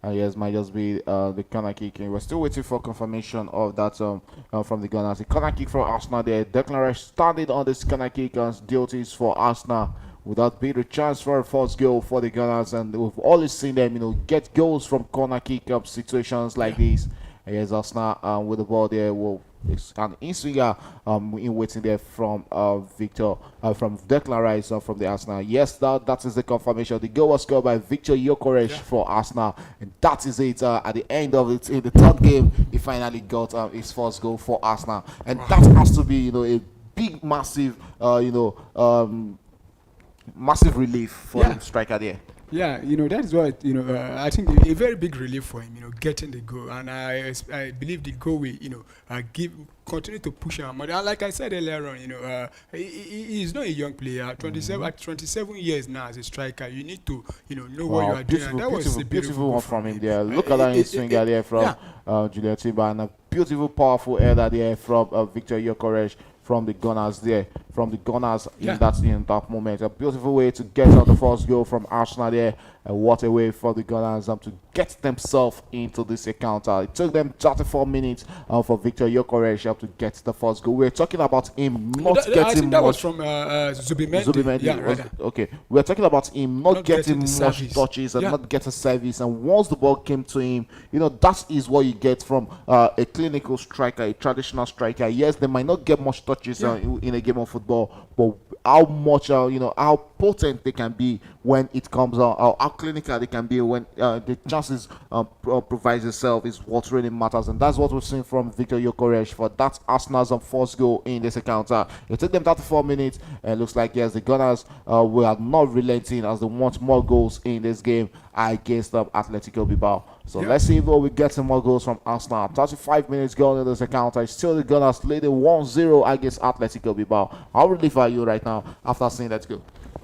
Yes, might just be the corner kick. We're still waiting for confirmation of that from the Gunners. The corner kick for Arsenal there. Declan Rice standing on this corner kick as duties for Arsenal. Without being a chance for a first goal for the Gunners, and we've always seen them, get goals from corner kick up situations like this. Yes, Arsenal with the ball there. It's an in-swinger in waiting there from from Declan Rice from the Arsenal. Yes, that is the confirmation. The goal was scored by Victor Gyökeres for Arsenal, and that is it. At the end of it, in the third game, he finally got his first goal for Arsenal, and that has to be a big, massive, massive relief for the striker there. Yeah, that is what I think a very big relief for him, getting the goal, and I believe the goal will continue to push him. But like I said earlier on, he's not a young player. 27 years now as a striker, you need to know what you are doing. And that was a beautiful one from him there. Look at that swinger there from Julian Timber, and a beautiful, powerful header there from Victor Gyökeres from the Gunners there from the Gunners Yeah. in that moment. A beautiful way to get out the first goal from Arsenal there, and what a way for the Gunners to get themselves into this encounter. It took them 34 minutes for Victor Yokeresh to get the first goal. We're talking about him not I think getting that was much. from Zubimendi. Zubimendi Yeah, was rather. okay. We're talking about him not Not getting getting the much service. touches and Yeah. not getting service. And once the ball came to him, that is what you get from a clinical striker, a traditional striker. Yes, they might not get much touches Yeah. in a game of football, but how much, how potent they can be when it comes out, how clinical they can be when the chances provides itself is what really matters, and that's what we've seen from Victor Yokeresh for that Arsenal's first goal in this encounter. It took them 34 minutes, and it looks like yes, the Gunners were not relenting as they want more goals in this game against Atletico Bilbao. So Yeah. let's see if we get some more goals from Arsenal. 35 minutes gone in this encounter. It's still the Gunners leading 1-0 against Atletico Bilbao. How relieved are you right now after seeing that goal?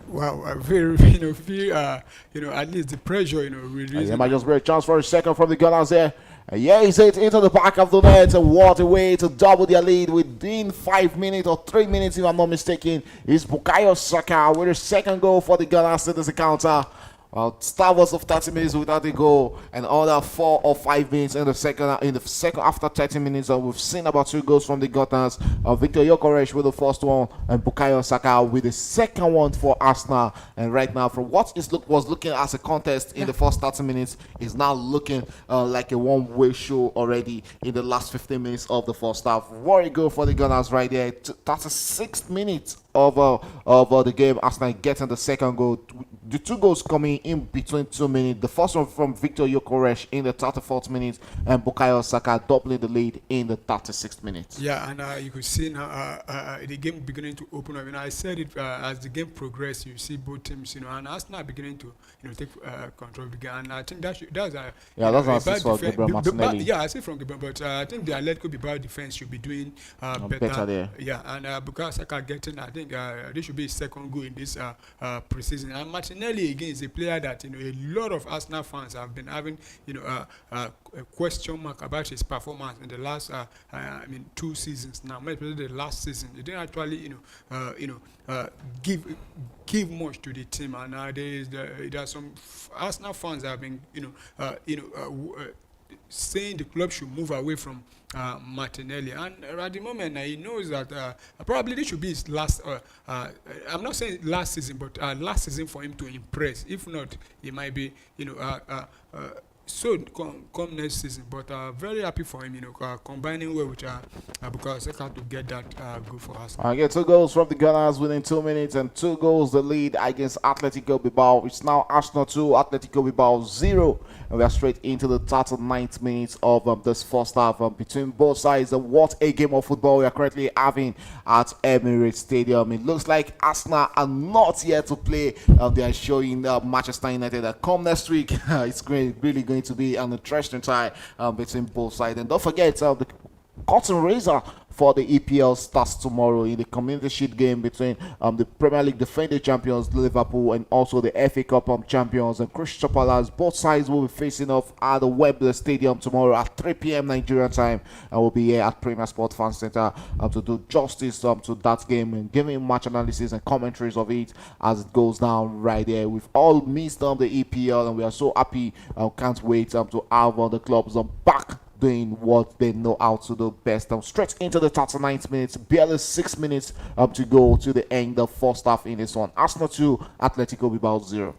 Wow, very, feel, at least the pressure, releasing. Yeah, might just break chance for a second from the Gunners there. Yeah, he's hit into the back of the net, and what a way to double their lead within 5 minutes or 3 minutes, if I'm not mistaken. Is Bukayo Saka with a second goal for the Gunners in this encounter. Well, Star Wars of 30 minutes without a goal, and other 4 or 5 minutes in the second. In the second, after 30 minutes, we've seen about 2 goals from the Gunners. Victor Yokeresh with the first one, and Bukayo Saka with the second one for Arsenal. And right now, from what was looking as a contest in the first 30 minutes, is now looking like a one-way show already in the last 15 minutes of the first half. What a goal for the Gunners right there. 36 minutes of the game. Arsenal getting the second goal. The 2 goals coming in between 2 minutes. The first one from Victor Yokeresh in the 34th minute, and Bukayo Saka doubling the lead in the 36th minute. Yeah, and you could see now the game beginning to open up. I said it as the game progressed. You see both teams, and Arsenal beginning to take control of the game. And I think that's that's an assist for Gabriel Martinelli. Yeah, I say from Gabriel, but I think the Atletico Bilbao defense should be doing better there. Yeah, and Bukayo Saka getting, I think this should be his second goal in this preseason. And Martinelli again is a player that a lot of Arsenal fans have been having a question mark about his performance in the last 2 seasons now. Maybe the last season he didn't actually give much to the team, and there are some Arsenal fans that have been saying the club should move away from Martinelli, and at the moment he knows that probably this should be his last. I'm not saying last season, but last season for him to impress. If not, he might be so come next season. But very happy for him, combining well with Bukayo Saka to get that goal for us. I get 2 goals from the Gunners within 2 minutes, and 2 goals the lead against Atletico Bilbao. It's now Arsenal 2, Atletico Bilbao 0, and we are straight into the 39th minutes of this first half between both sides. And what a game of football we are currently having at Emirates Stadium. It looks like Arsenal are not yet to play. They are showing Manchester United that come next week. It's really going to be an interesting tie between both sides. And don't forget the curtain raiser for the EPL starts tomorrow in the Community Shield game between the Premier League defending champions Liverpool and also the FA Cup champions and Crystal Palace. Both sides will be facing off at the Wembley Stadium tomorrow at 3 p.m. Nigerian time, and we'll be here at Premier Sport Fan Center to do justice to that game and giving match analysis and commentaries of it as it goes down right there. We've all missed the EPL, and we are so happy. Can't wait to have the clubs back doing what they know how to do best. Straight into the 39th minutes, barely 6 minutes to go to the end of first half in this one. Arsenal 2, Atletico Bilbao 0.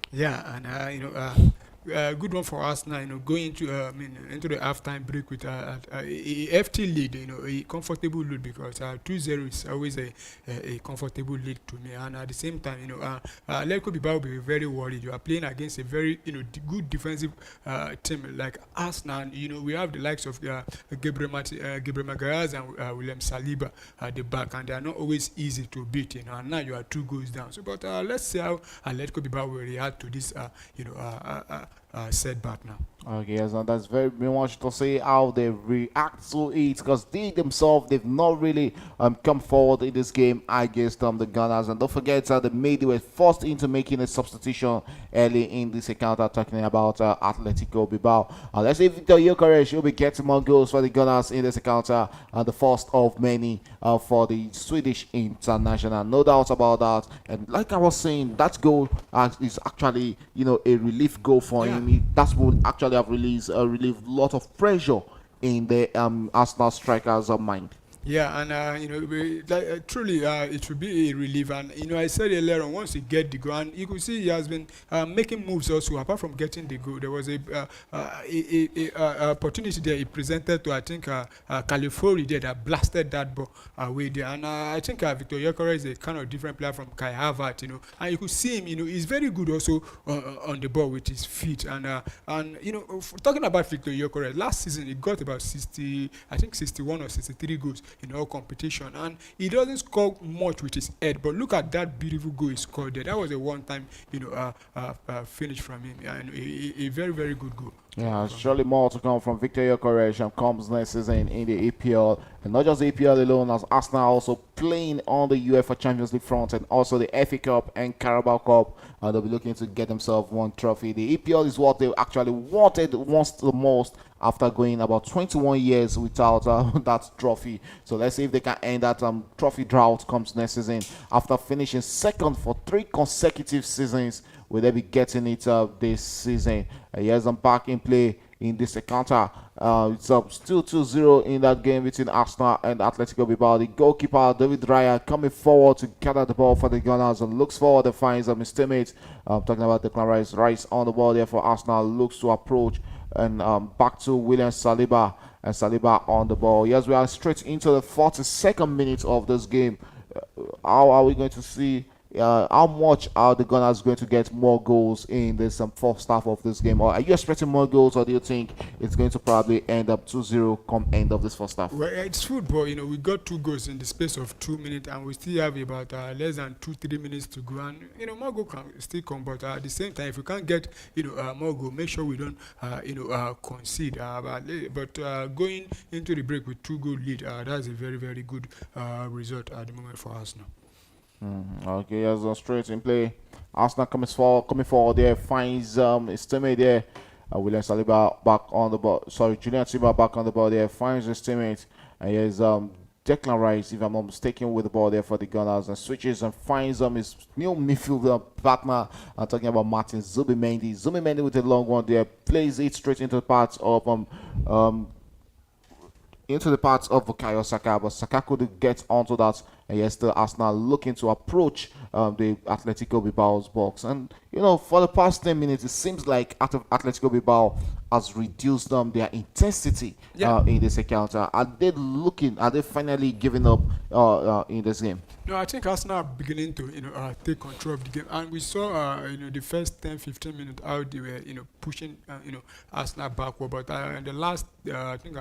Yeah, good one for Arsenal. Going into into the halftime break with a FT lead. A comfortable lead, because 2-0 is always a comfortable lead to me. And at the same time, Atletico Bilbao will be very worried. You are playing against a very good defensive team like Arsenal. We have the likes of Gabriel Magalhaes and William Saliba at the back, and they are not always easy to beat. And now you are 2 goals down. So, but let's see how Atletico Bilbao will react to this setback now. Okay, yes, and that's very much to say how they react to it because they themselves they've not really come forward in this game against the Gunners. And don't forget they were forced into making a substitution early in this encounter, talking about Atletico Bilbao. Let's see Victor Gyökeres will be getting more goals for the Gunners in this encounter, and the first of many for the Swedish international. No doubt about that. And like I was saying, that goal is actually a relief goal for Yeah. him. That would actually have relieved a lot of pressure in the Arsenal strikers' mind. Yeah, and truly, it will be a relief. And I said earlier on, once he get the goal, and you could see he has been making moves also. Apart from getting the goal, there was a opportunity there he presented to, I think, California there that blasted that ball away there. And I think Victor Gyökeres is a kind of different player from Kai Havertz, and you could see him. He's very good also on the ball with his feet. And talking about Victor Gyökeres, last season he got about 61 or 63 goals in all competition, and he doesn't score much with his head, but look at that beautiful goal he scored there. That was a one-time finish from him, and a very, very good goal. Yeah, surely more to come from Victor Gyökeres comes next season in the EPL, and not just the EPL alone, as Arsenal also playing on the UEFA Champions League front and also the FA Cup and Carabao Cup. They'll be looking to get themselves one trophy. The EPL is what they actually wanted once the most after going about 21 years without that trophy. So let's see if they can end that trophy drought comes next season after finishing second for 3 consecutive seasons. Will they be getting it this season? Here's them back in play in this encounter. It's still 2-0 in that game between Arsenal and Atletico Bilbao. The goalkeeper, David Raya, coming forward to gather the ball for the Gunners and looks forward and finds his teammate. Talking about Declan Rice on the ball there for Arsenal. Looks to approach and back to William Saliba. And Saliba on the ball. Yes, we are straight into the 42nd minute of this game. How are we going to see how much are the Gunners going to get more goals in this first half of this game? Or are you expecting more goals, or do you think it's going to probably end up 2-0 come end of this first half? Well, it's football. We got 2 goals in the space of 2 minutes, and we still have about less than 2-3 minutes to go. And more goal can still come, but at the same time, if we can't get more goal, make sure we don't concede. But going into the break with 2 goal lead, that's a very, very good result at the moment for us now. Okay, as straight in play. Arsenal coming forward there, finds his teammate there. William Saliba back on the ball. Sorry, Julian Timber back on the ball there, finds his teammate. And here's Declan Rice, if I'm not mistaken, with the ball there for the Gunners, and switches and finds his new midfielder partner. I'm talking about Martin Zubimendi. Zubimendi with a long one there, plays it straight into the parts of Bukayo Saka, but Saka couldn't get onto that. And yes, still Arsenal looking to approach the Atletico Bilbao's box. And for the past 10 minutes, it seems like Atletico Bilbao has reduced their intensity in this encounter. Are they finally giving up in this game? No, I think Arsenal are beginning to take control of the game, and we saw the first 10-15 minutes how they were pushing Arsenal backward, but in the last I think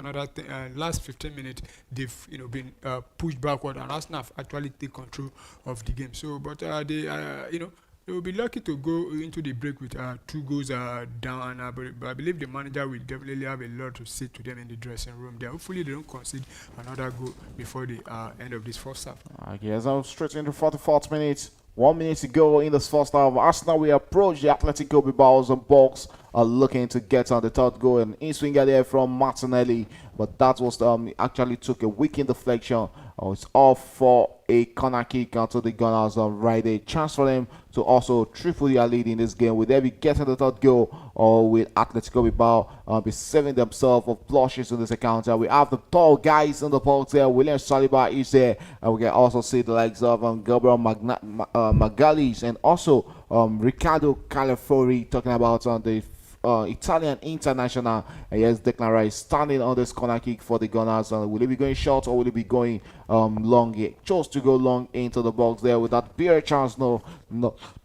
last 15 minutes they've been pushed backward, and Arsenal have actually take control of the game. So, but they will be lucky to go into the break with 2 goals down, but I believe the manager will definitely have a lot to say to them in the dressing room there. Hopefully they don't concede another goal before the end of this first half. Yes, I'm straight into 44th minute. 1 minute to go in this first half. Arsenal will approach the Atletico Bilbao's box, looking to get on the 3rd goal. And in-swinger there from Martinelli, but that was actually took a wicked deflection. It's off for a corner kick onto the Gunners right there. Chance for them to also triple their lead in this game. Will they be getting the 3rd goal, or will Atletico Bilbao be saving themselves of blushes in this encounter? We have the tall guys in the box there. William Saliba is there, and we can also see the legs of Gabriel Magalhaes and also Ricardo Calafori, talking about the Italian international. And yes, Declan Rice standing on this corner kick for the Gunners. Will he be going short, or will he be going long? He chose to go long into the box there with that beer chance. No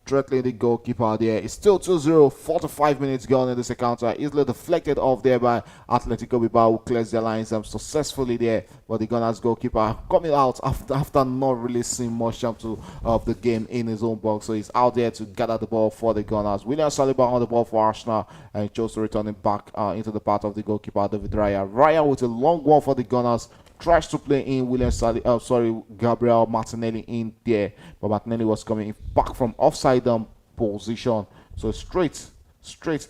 threatening the goalkeeper there. It's still 2-0, 45 minutes gone in this encounter. Easily deflected off there by Atletico Bilbao, who clears their lines successfully there. But the Gunners goalkeeper coming out after not really seeing much of the game in his own box. So he's out there to gather the ball for the Gunners. William Saliba on the ball for Arsenal, and he chose to return it back into the path of the goalkeeper, David Raya. Raya with a long one for the Gunners. Tries to play in Gabriel Martinelli in there, but Martinelli was coming back from offside position, so straight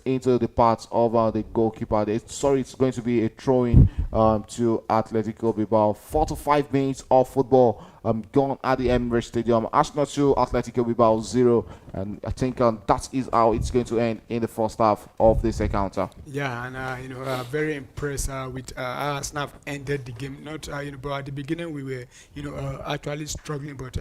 into the path of the goalkeeper. It's going to be a throw-in to Atletico Bilbao. 4 to 5 minutes of football gone at the Emirates Stadium. Arsenal 2, Atletico Bilbao 0, and I think that is how it's going to end in the first half of this encounter. Yeah, and very impressed with how Arsenal ended the game. Not but at the beginning we were actually struggling, but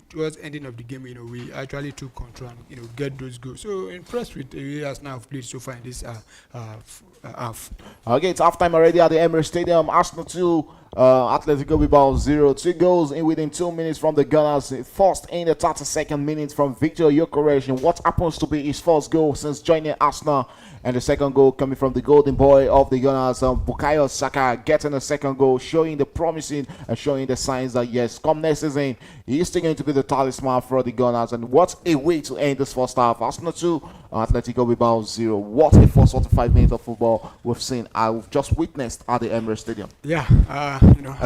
towards ending of the game, we actually took control and get those goals. So impressed with the way Arsenal have played so far in this half. Okay, it's halftime already at the Emirates Stadium. Arsenal 2, Atletico Bilbao 0. 2 goals in within 2 minutes from the Gunners. First in the 32nd minute from Victor Gyökeres in what happens to be his first goal since joining Arsenal. And the second goal coming from the golden boy of the Gunners, Bukayo Saka, getting the second goal, showing the promising and showing the signs that yes, come next season, he is still going to be the talisman for the Gunners. And what a way to end this first half. Arsenal 2, Atletico Bilbao 0. What a first 45 minutes of football we've seen. I've just witnessed at the Emirates Stadium. Yeah, I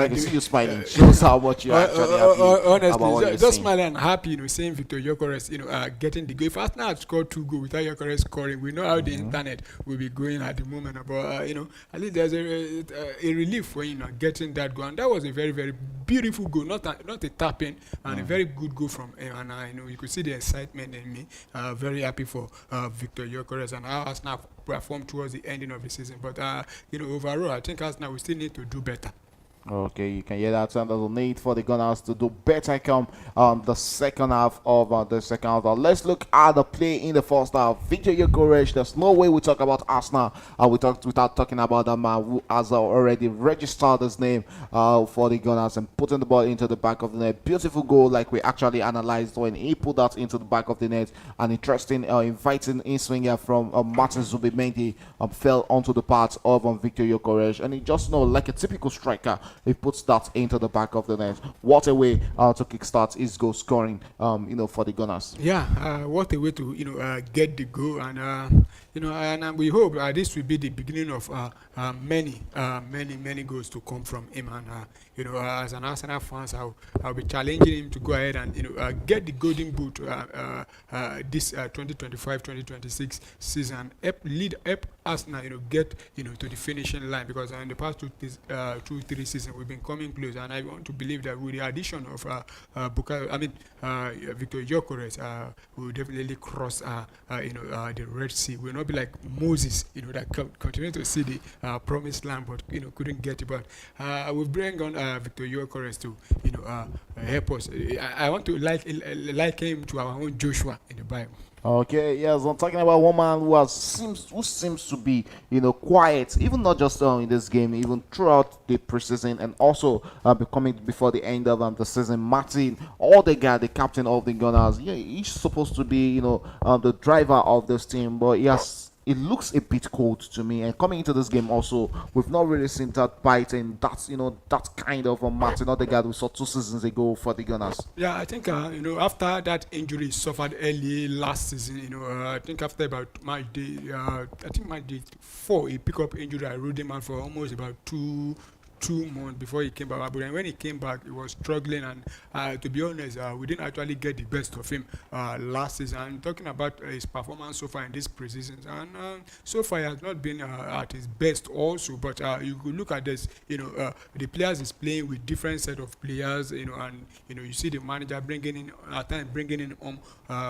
can see you smiling. Shows how much you're actually happy. Honestly, just smiling and happy, seeing Victor Gyökeres, getting the goal. If Arsenal had scored 2 goals without Gyökeres scoring, we know how the internet will be going at the moment. But at least there's a relief when getting that goal, and that was a very, very beautiful goal, not a tapping, and a very good goal from him. And you could see the excitement in me. Very happy for Victor Gyökeres and how Arsenal performed towards the ending of the season. But overall, I think Arsenal will still need to do better. Okay, you can hear that. There's a need for the Gunners to do better come the second half of the second half. Let's look at the play in the first half. Victor Gyökeres, there's no way we talk about Arsenal without talking about that man who has already registered his name for the Gunners and putting the ball into the back of the net. Beautiful goal, like we actually analyzed when he put that into the back of the net. An interesting, inviting in-swinger from Martin Zubimendi fell onto the path of Victor Gyökeres, and he just like a typical striker. He puts that into the back of the net. What a way to kickstart his goal scoring, for the Gunners. Yeah, what a way to get the goal, and we hope this will be the beginning of many goals to come from him. And as an Arsenal fan, I'll be challenging him to go ahead and get the golden boot this 2025-2026 season. Help Arsenal get to the finishing line, because in the past 2-3 seasons we've been coming close, and I want to believe that with the addition of Victor Gyökeres, will definitely cross the Red Sea. We'll not be like Moses, that continue to see the promised land, but couldn't get it. But we'll bring on Victor Gyökeres to help us. I want to like him to our own Joshua in the Bible. Okay, yes, I'm talking about one man who seems to be, quiet, even not just in this game, even throughout the preseason, and also becoming before the end of the season. Martin Odegaard, the captain of the Gunners, he's supposed to be, the driver of this team, but it looks a bit cold to me. And coming into this game also, we've not really seen that bite, and that's that kind of Martin Odegaard we saw 2 seasons ago for the Gunners. Yeah, I think after that injury he suffered early last season, I think after about match day 4, he picked up injury. I ruled him out for almost about 2 months before he came back. But when he came back, he was struggling, and to be honest, we didn't actually get the best of him last season. I'm talking about his performance so far in this preseason, and so far he has not been at his best also. But you could look at this, the players is playing with different set of players, and you see the manager bringing in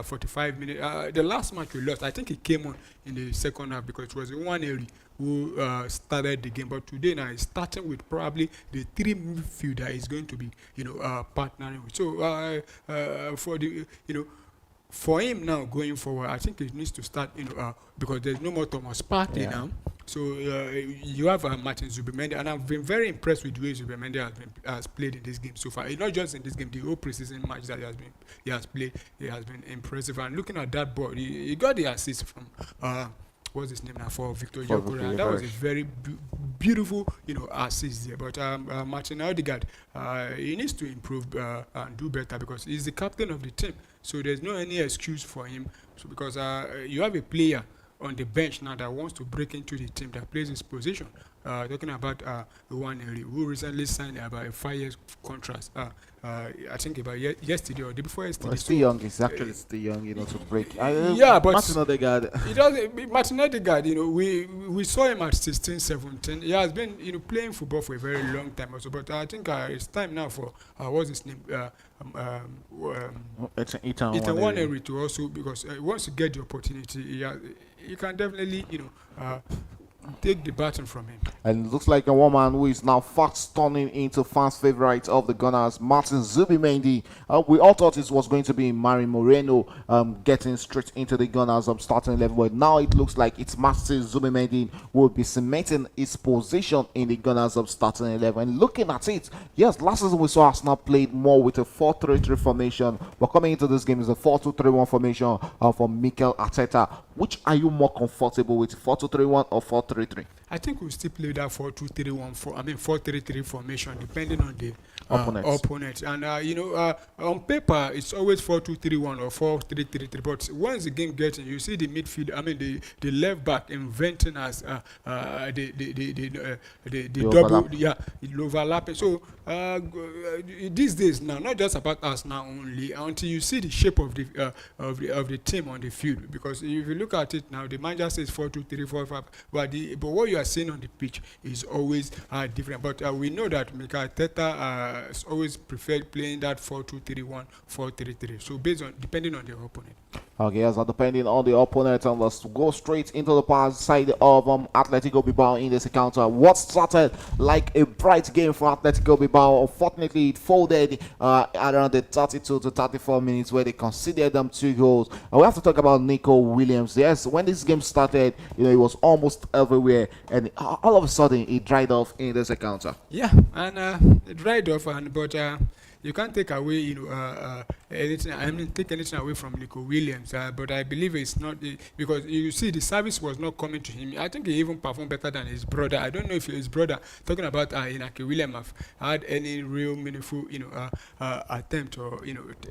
45 minutes. The last match we lost, I think he came on in the second half because it was one area who started the game. But today now he's starting with probably the 3 midfielder is going to be partnering with. So for him now going forward, I think he needs to start because there's no more Thomas Partey now. So you have Martin Zubimendi, and I've been very impressed with the way Zubimendi has played in this game so far. Not just in this game, the whole preseason match that he has played, he has been impressive. And looking at that ball, he got the assist from what's his name now, for Victor Yokore, and that was a very beautiful, assist there. But Martin Odegaard, he needs to improve and do better, because he's the captain of the team. So there's no any excuse for him. So because you have a player on the bench now that wants to break into the team, that plays his position. Talking about Juan Henry, who recently signed about a 5 year contract. I think about yesterday or the day before yesterday. Well, still young. He's actually still young, to break. Yeah, but Martin Odegaard. He does. Martin Odegaard, we saw him at 16, 17. He has been, playing football for a very long time also. But I think it's time now for what's his name? Ethan Wannery to also, because he wants to get the opportunity. He can definitely, take the baton from him. And it looks like a woman who is now fast turning into fans' favorite of the Gunners, Martin Zubimendi. We all thought it was going to be Mari Moreno getting straight into the Gunners starting level, but now it looks like it's Martin Zubimendi who will be cementing his position in the Gunners starting 11. And looking at it, yes, last season we saw Arsenal played more with a 4-3-3 formation, but coming into this game is a 4-2-3-1 formation for Mikel Arteta. Which are you more comfortable with, 4-2-3-1 or 4-3-3? I think we'll still play that 4-2-3-1, 4-3-3 formation, depending on the opponent. And on paper, it's always 4-2-3-1 or 4-3-3-3. But once the game gets in, you see the midfield. The left back inventing as the double, the overlapping. So these days now, not just about us now only, until you see the shape of the team on the field. Because if you look at it now, the manager says 4-2-3-4-5, but what you are seeing on the pitch is always different. But we know that Mikel Arteta has always preferred playing that 4-2-3-1, 4-3-3. So depending on the opponent. Okay, so depending on the opponent, and let's go straight into the pass side of Atletico Bilbao in this encounter. What started like a bright game for Atletico Bilbao, unfortunately it folded around the 32 to 34 minutes where they conceded them 2 goals. And we have to talk about Nico Williams. Yes, when this game started, he was almost everywhere, and all of a sudden it dried off in this encounter. Yeah, and it dried off, but you can't take away, anything. Take anything away from Nico Williams. But I believe it's not because you see the service was not coming to him. I think he even performed better than his brother. I don't know if his brother, talking about Inaki Williams, have had any real meaningful, attempt or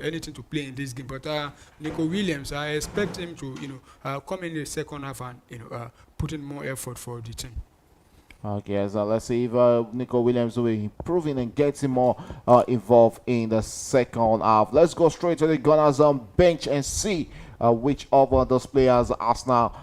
anything to play in this game. But Nico Williams, I expect him to come in the second half and put in more effort for the team. Okay, so let's see if Nico Williams will be improving and getting more involved in the second half. Let's go straight to the Gunners bench and see which of those players Arsenal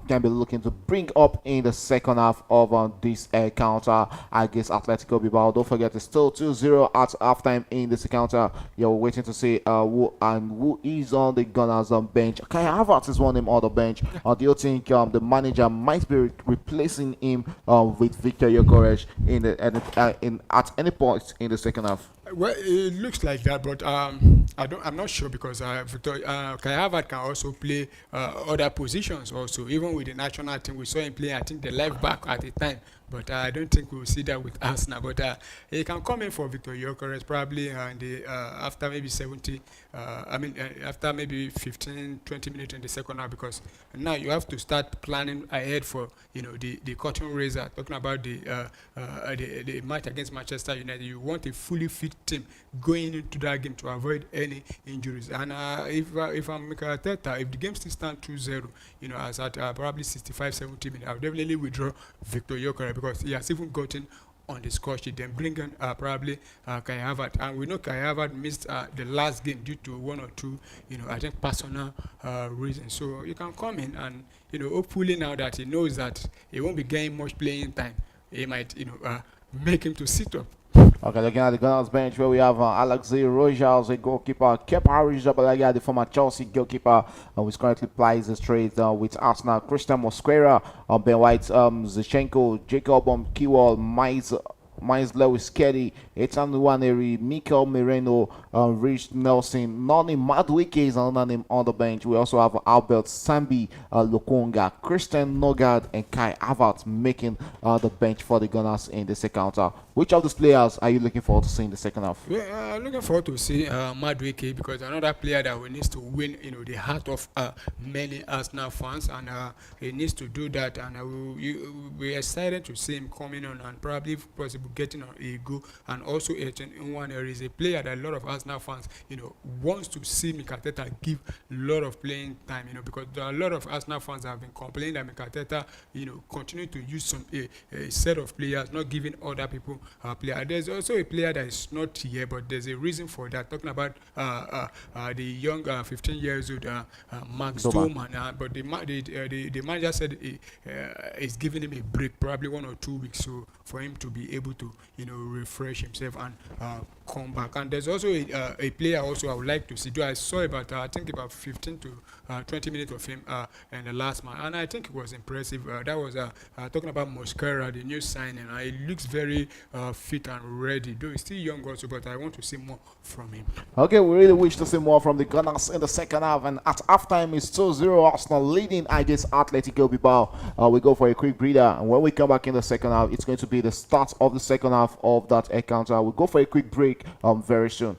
can be looking to bring up in the second half of this encounter against Atletico Bilbao. Don't forget, it's still 2-0 at halftime in this encounter. You're waiting to see who is on the Gunners bench. Kai Havertz is one name on the bench. Do you think the manager might be replacing him with Victor Yokore at any point in the second half? Well, it looks like that, but I'm not sure, because Victor Kai Havertz can also play other positions also. Even with the national team, we saw him play, I think, the left back at the time. But I don't think we'll see that with us now. But he can come in for Victor Yokore probably after maybe 70, after maybe 15, 20 minutes in the second half, because now you have to start planning ahead for the curtain raiser. Talking about the match against Manchester United, you want a fully fit team going into that game to avoid any injuries. And if I'm Mikel Arteta, if the game still stands 2-0, as at probably 65, 70 minutes, I'll definitely withdraw Victor Yokore, because he has even gotten on the score sheet. Then bring in probably Kai Havertz, and we know Kai Havertz missed the last game due to one or two, I think personal reasons. So you can come in and hopefully now that he knows that he won't be getting much playing time, he might make him to sit up. Okay, looking at the Gunners bench where we have Alexei Rojals, a goalkeeper, Kepa Arrizabalaga, the former Chelsea goalkeeper, which currently plies the trade with Arsenal, Christian Mosquera, Ben White, Zichenko, Jacob Kiwal, Miles Miles Lewis Kelly, Ethan Nwaneri, Mikel Moreno, Rich Nelson, Noni Madueke is another name on the bench. We also have Albert Sambi, Lokonga, Christian Nogard, and Kai Havertz making the bench for the Gunners in the second half. Which of these players are you looking forward to seeing in the second half? Well, looking forward to see Madueke because another player that we needs to win, the heart of many Arsenal fans, and he needs to do that. And we're excited to see him coming on and probably, if possible, getting a goal. And also, Nwaneri is a player that a lot of Arsenal fans, wants to see Mikel Arteta give a lot of playing time, because there are a lot of Arsenal fans that have been complaining that Mikel Arteta, continue to use a set of players, not giving other people player. There's also a player that is not here, but there's a reason for that. Talking about the young 15 years old Max Doman. Doman, but the manager said he's giving him a break, probably 1 or 2 weeks, so for him to be able to refresh himself and come back. And there's also a player also I would like to see. I saw about I think about 15 to 20 minutes of him in the last match, and I think it was impressive. That was talking about Mosquera, the new signing. He looks very fit and ready. Though he's still young also, but I want to see more from him. Okay, we really wish to see more from the Gunners in the second half. And at halftime, it's 2-0 Arsenal leading against Atletico Bilbao. We go for a quick breather. And when we come back in the second half, it's going to be the start of the second half of that encounter. We'll go for a quick break very soon.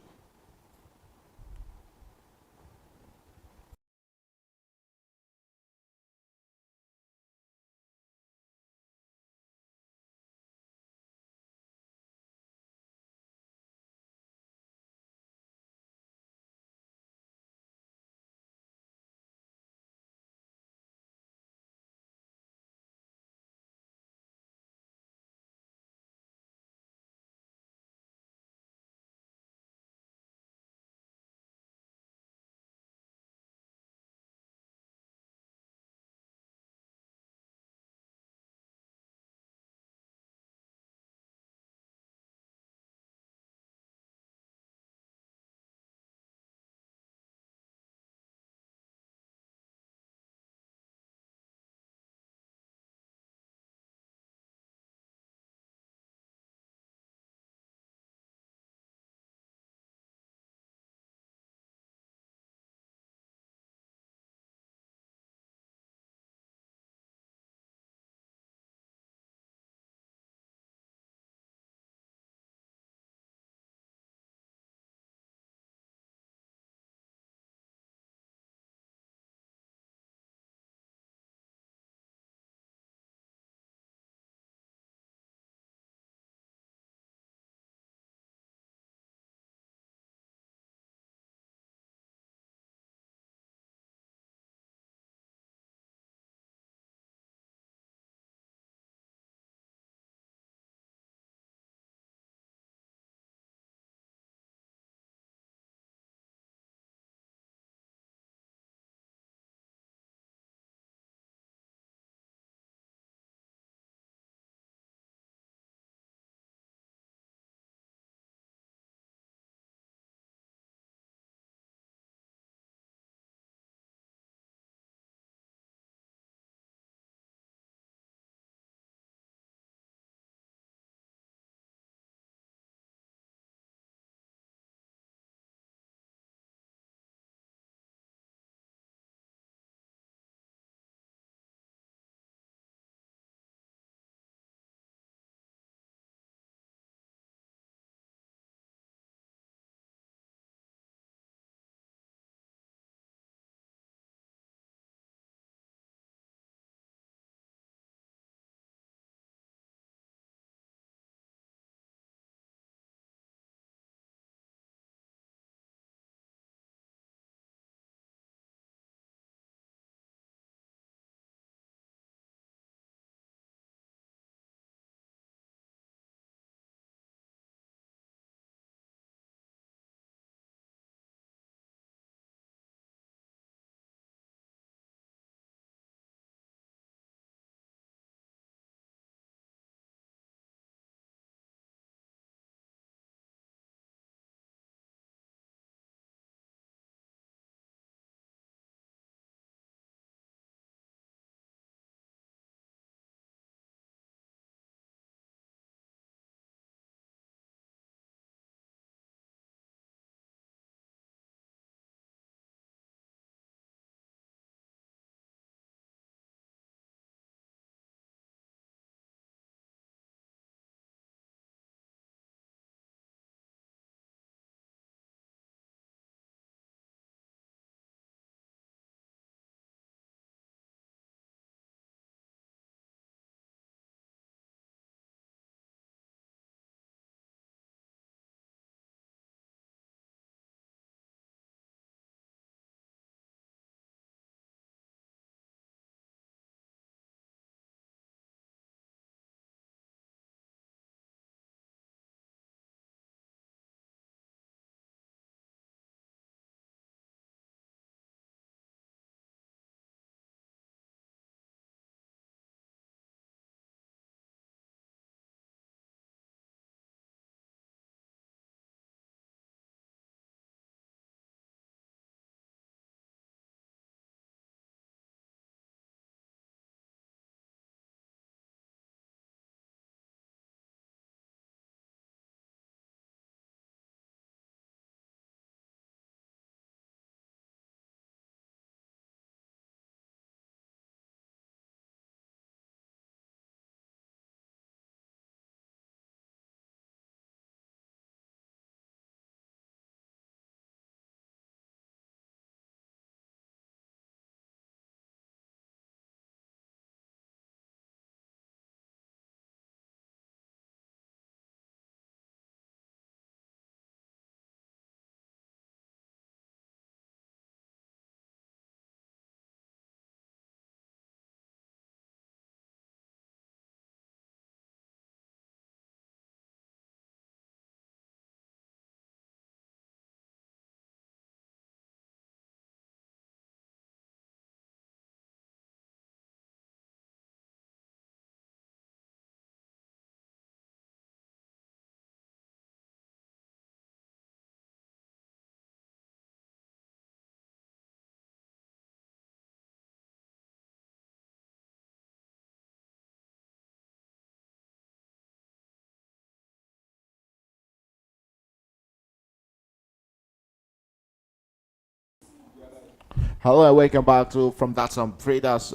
Hello and welcome back to from that Traders.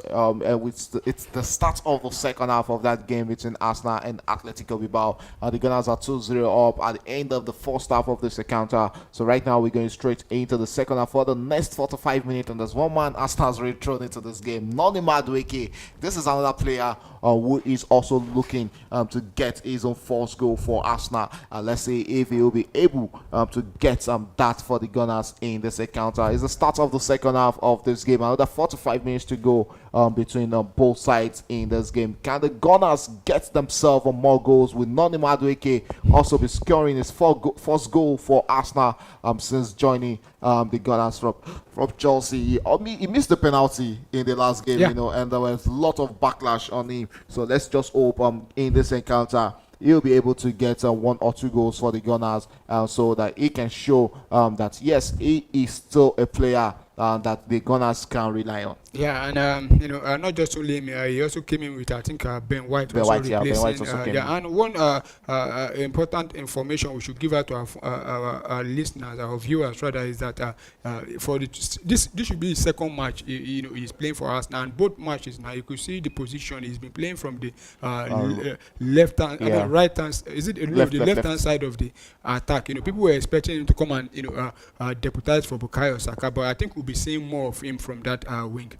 It's the start of the second half of that game between Arsenal and Atletico Bilbao. The Gunners are 2-0 up at the end of the first half of this encounter. So right now we're going straight into the second half for the next 45 minutes. And there's one man Arsenal's really thrown into this game, Noni Madueke. This is another player who is also looking to get his own first goal for Arsenal. Let's see if he will be able to get that for the Gunners in this encounter. It's the start of the second half of this game. Another 45 minutes to go between both sides in this game. Can the Gunners get themselves more goals? With Noni Madueke also be scoring his first goal for Arsenal since joining the Gunners from Chelsea. He missed the penalty in the last game, and there was a lot of backlash on him. So let's just hope in this encounter he'll be able to get 1 or 2 goals for the Gunners, so that he can show that yes, he is still a player that the Gunners can rely on. Yeah, and not just only him, he also came in with I think Ben White. Ben Also White, Ben White replacing. also came in. And one important information we should give out to our listeners, our viewers rather, is that for this should be his second match. He's playing for us now, and both matches now you could see the position he's been playing from the left hand, right hand. Is it the left hand side of the attack? People were expecting him to come and deputize for Bukayo Saka, but I think we'll be seeing more of him from that wing.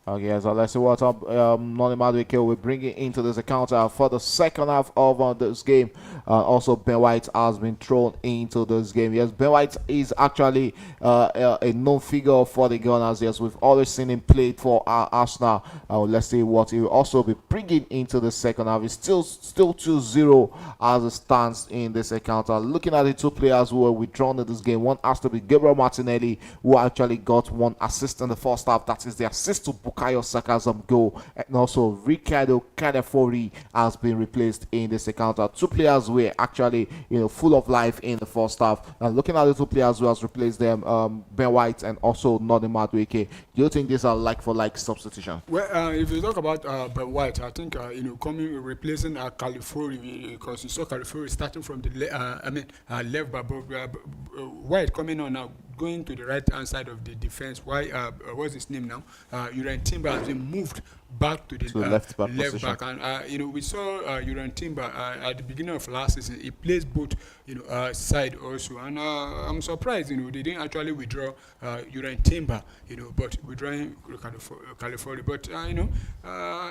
Okay, so let's see what Noni Madueke will bring it into this encounter for the second half of this game. Also, Ben White has been thrown into this game. Yes, Ben White is actually a known figure for the Gunners. Yes, we've always seen him play for Arsenal. Let's see what he will also be bringing into the second half. It's still 2-0 as it stands in this encounter. Looking at the two players who were withdrawn in this game, one has to be Gabriel Martinelli, who actually got 1 assist in the first half. That is the assist to Bukayo Saka's goal, and also Ricardo Canefori has been replaced in this encounter. Two players were actually full of life in the first half. And looking at the two players who has replaced them, Ben White and also Noni Madueke, do you think these are like for like substitution? Well, if you talk about Ben White, I think replacing Califori, because you saw Califori starting from the left back, White coming on now, going to the right hand side of the defense. Why? What's his name now? Uran Timber has been moved back to the left back, and we saw Uran Timber at the beginning of last season. He plays both side also, and I'm surprised they didn't actually withdraw Uran Timber, but withdrawing Califori. But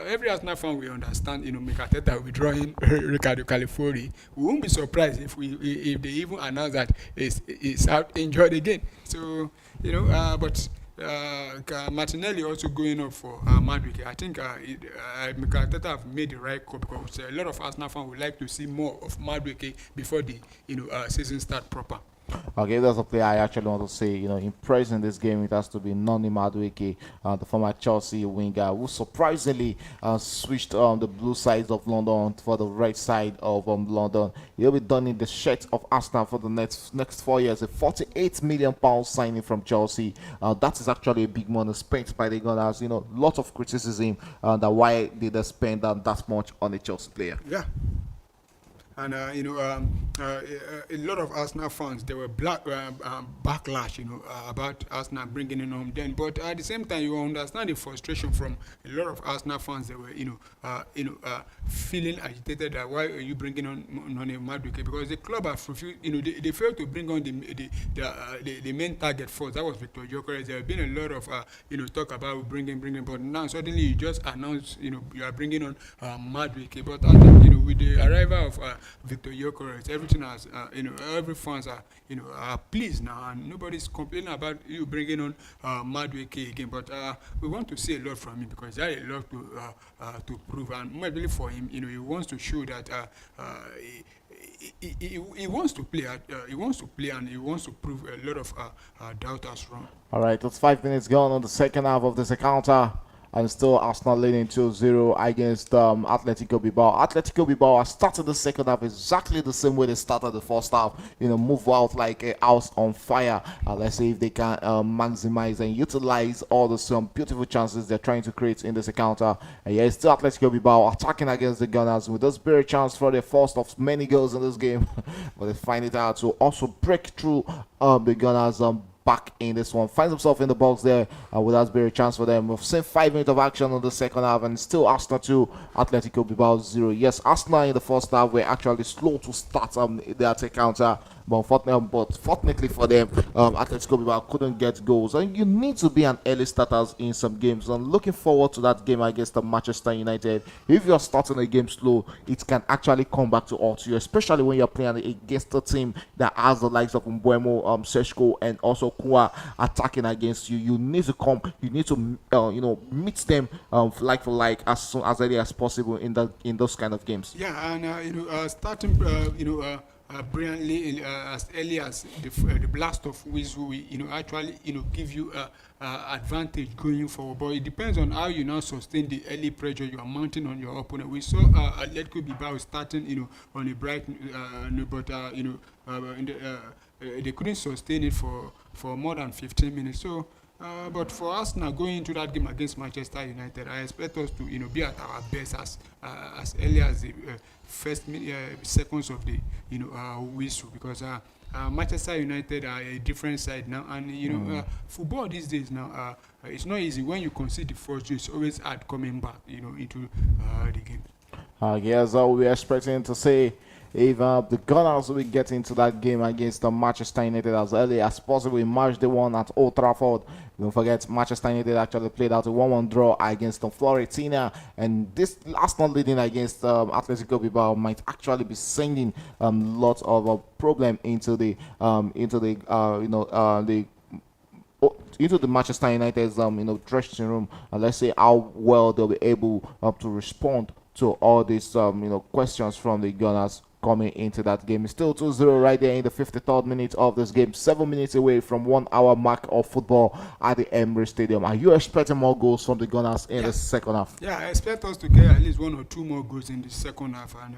every Arsenal fan will understand Arteta withdrawing Ricardo Califori. We won't be surprised if they even announce that he's out injured again. So but Martinelli also going up for Madueke. I think Arteta have made the right call, because a lot of Arsenal fans would like to see more of Madueke before the season start proper. Okay, there's a player I actually want to say, impressed in this game. It has to be Noni Madueke, the former Chelsea winger, who surprisingly switched the blue side of London for the right side of London. He'll be donning the shirt of Arsenal for the next 4 years. A £48 million signing from Chelsea. That is actually a big money spent by the Gunners. Lot of criticism that why did they spend that much on a Chelsea player. Yeah. And a lot of Arsenal fans, they were backlash, about Arsenal bringing in home then. But at the same time, you understand the frustration from a lot of Arsenal fans. They were, feeling agitated that why are you bringing on Noni Madueke? Because the club have refused, they failed to bring on the main target first. That was Victor Gyökeres. There have been a lot of talk about bringing, but now suddenly you just announce, you are bringing on Madueke. But I think, with the arrival of Victor Gyökeres, everything has, every fans are pleased now, and nobody's complaining about you bringing on Madueke again. But we want to see a lot from him, because there is a lot to prove, and more really for him, he wants to show that he wants to play. He wants to play, and he wants to prove a lot of doubters wrong. All right, it's 5 minutes gone on the second half of this encounter. And still Arsenal leading 2-0 against Atletico Bilbao. Atletico Bilbao has started the second half exactly the same way they started the first half. Move out like a house on fire. Let's see if they can maximize and utilize all the beautiful chances they're trying to create in this encounter. And yeah, it's still Atletico Bilbao attacking against the Gunners with this very chance for their first of many goals in this game. But they find it out to also break through the Gunners' back in this one. Finds himself in the box there with Asbury, a chance for them. We've seen 5 minutes of action in the second half, and still Arsenal 2, Atletico Bilbao 0. Yes, Arsenal in the first half were actually slow to start their attack counter. But fortunately for them, Atletico Bilbao couldn't get goals. And you need to be an early starter in some games. I'm looking forward to that game against the Manchester United. If you're starting a game slow, it can actually come back to haunt you, especially when you're playing against a team that has the likes of Mbuemo, Seshko, and also Kua attacking against you. You need to meet them like for like as early as possible in those kind of games. Yeah, and starting, brilliantly as early as the blast of whistle, actually, give you advantage going forward. But it depends on how you now sustain the early pressure you are mounting on your opponent. We saw Atletico Bilbao starting, on a bright note, but they couldn't sustain it for more than 15 minutes. So. But for us now going into that game against Manchester United, I expect us to be at our best as early as the first seconds of the whistle, because Manchester United are a different side now, and football these days now it's not easy. When you concede the first, it's always hard coming back into the game. Yes, we're expecting to say if the Gunners will get into that game against the Manchester United as early as possible in March the 1 at Old Trafford. Don't forget, Manchester United actually played out a 1-1 draw against the Florentina, and this last not leading against Atletico Bilbao might actually be sending lots of problem into the Manchester United's dressing room, and let's see how well they'll be able to respond to all these questions from the Gunners coming into that game. It's still 2-0 right there in the 53rd minute of this game, 7 minutes away from 1 hour mark of football at the Emirates Stadium. Are you expecting more goals from the Gunners in the second half? Yeah, I expect us to get at least 1 or 2 more goals in the second half, and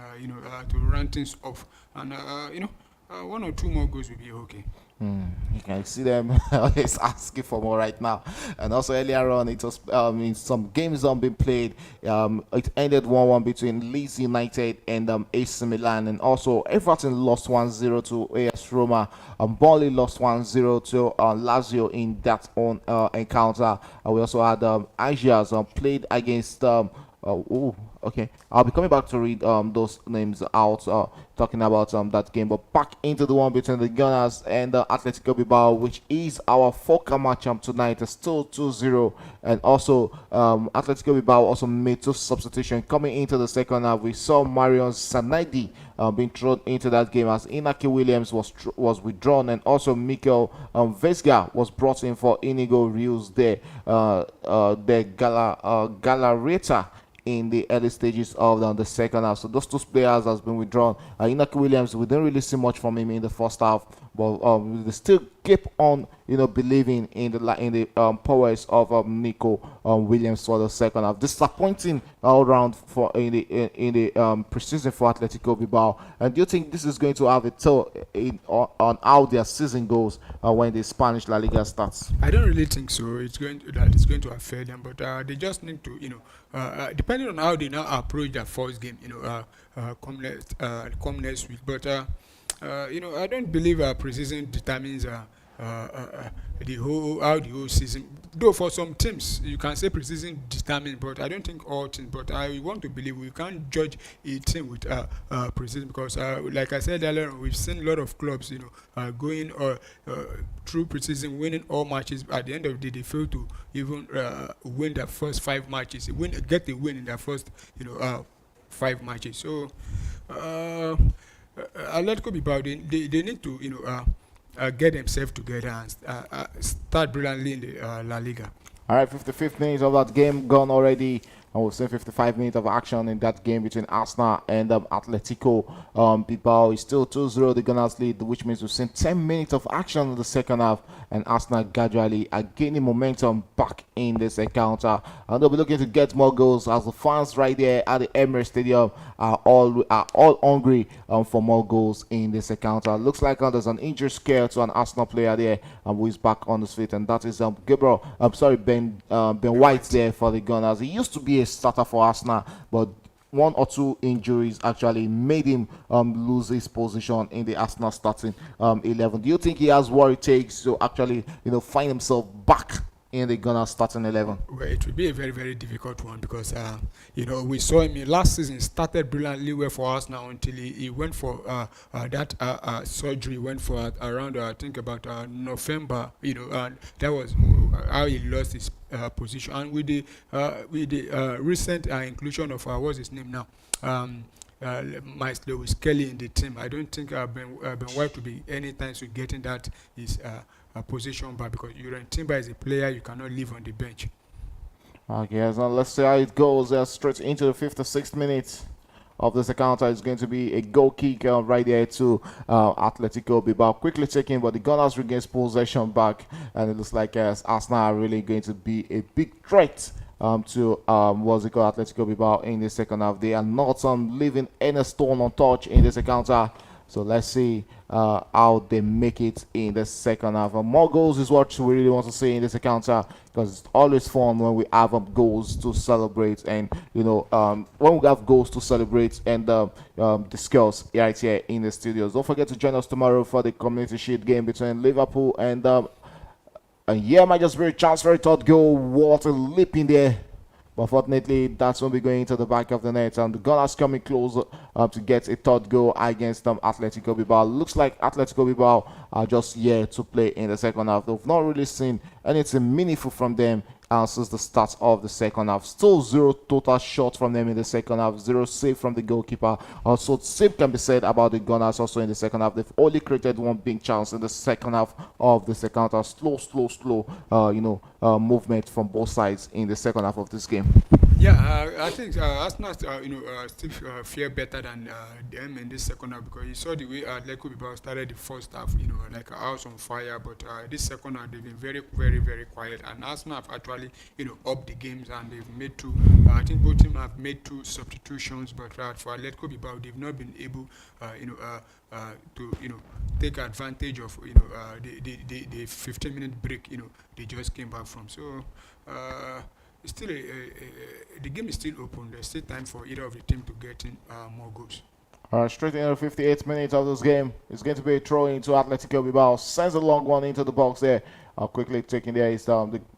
to round things off, and 1 or 2 more goals will be okay. You can see them always asking for more right now. And also earlier on, it was in some games being played. It ended 1-1 between Leeds United and AC Milan, and also Everton lost 1-0 to AS Roma. Burnley lost 1-0 to Lazio in that own encounter. We also had Ajax played against. Okay. I'll be coming back to read those names out, talking about that game. But back into the one between the Gunners and Atletico Bilbao, which is our focal matchup tonight. It's still 2-0. And also, Atletico Bilbao also made 2 substitutions coming into the second half. We saw Marion Sanadi being thrown into that game as Inaki Williams was withdrawn, and also Mikel Vesga was brought in for Inigo Rios de Galarreta in the early stages of the second half. So those 2 players has been withdrawn. Inaki Williams, we didn't really see much from him in the first half, but they still keep on believing in the powers of Nico Williams for the second half. Disappointing all round for in the preseason for Atletico Bilbao. And do you think this is going to have a toll on how their season goes when the Spanish La Liga starts? I don't really think so. It's going to affect them, but they just need to depending on how they now approach their first game, come next week. But I don't believe preseason determines the whole season. Though for some teams you can say preseason determines, but I don't think all teams. But I want to believe we can't judge a team with preseason, because like I said earlier, we've seen a lot of clubs going through preseason, winning all matches. At the end of the day, they fail to even win their first 5 matches. Get the win in their first 5 matches. So Atletico Bilbao, they need to get themselves together and start brilliantly in the La Liga. All right, 55th minute of that game gone already. And we've seen 55 minutes of action in that game between Arsenal and Atletico Bilbao. It's still 2-0, the Gunners lead, which means we've seen 10 minutes of action in the second half, and Arsenal gradually are gaining momentum back in this encounter. And they'll be looking to get more goals, as the fans right there at the Emirates Stadium are all hungry for more goals in this encounter. Looks like there's an injury scare to an Arsenal player there who is back on his feet, and that is Ben White there for the Gunners. He used to be a starter for Arsenal, but one or two injuries actually made him lose his position in the Arsenal starting 11. Do you think he has what it takes to actually, find himself back in the Gunners starting 11? Well, it will be a very, very difficult one because, we saw him last season started brilliantly well for us now until he went for that surgery, went for around, I think, about November, and that was how he lost his position. And with the recent inclusion of, what's his name now? Miles Lewis Kelly in the team. I don't think Ben White will be anytime soon getting that his position back because Uran Timber is a player you cannot leave on the bench. Okay, so let's see how it goes. Straight into the 56th minute of this encounter is going to be a goal kick right there to Atletico Bilbao. Quickly taken, but the Gunners regains possession back, and it looks like Arsenal are really going to be a big threat to what's it called, Atletico Bilbao in the second half. They are not leaving any stone untouched in this encounter. So let's see how they make it in the second half. More goals is what we really want to see in this encounter because it's always fun when we have goals to celebrate and when we have goals to celebrate and discuss right here in the studios. Don't forget to join us tomorrow for the Community Shield game between Liverpool and yeah, might just be a chance for a third goal. What a leap in there. But fortunately, that's when we're going into the back of the net. And the Gunners coming close to get a third goal against Atletico Bilbao. Looks like Atletico Bilbao are just here to play in the second half. They've not really seen anything meaningful from them since the start of the second half. Still zero total shots from them in the second half. Zero save from the goalkeeper. Also, same can be said about the Gunners also in the second half. They've only created one big chance in the second half of the second half. Slow, movement from both sides in the second half of this game. Yeah, I think Arsenal, still fare better than them in this second half because you saw the way Atletico Bilbao started the first half, like a house on fire. But this second half, they've been very, very, very quiet. And Arsenal have actually, upped the games and they've made two. I think both teams have made two substitutions, but for Atletico Bilbao, they've not been able, to, take advantage of, the 15-minute break, they just came back from. So. It's still the game is still open. There's still time for either of the team to get in more goals. All right, straight into the 58th minute of this game. It's going to be a throw into Atletico Bilbao. Sends a long one into the box there. Quickly taking there is the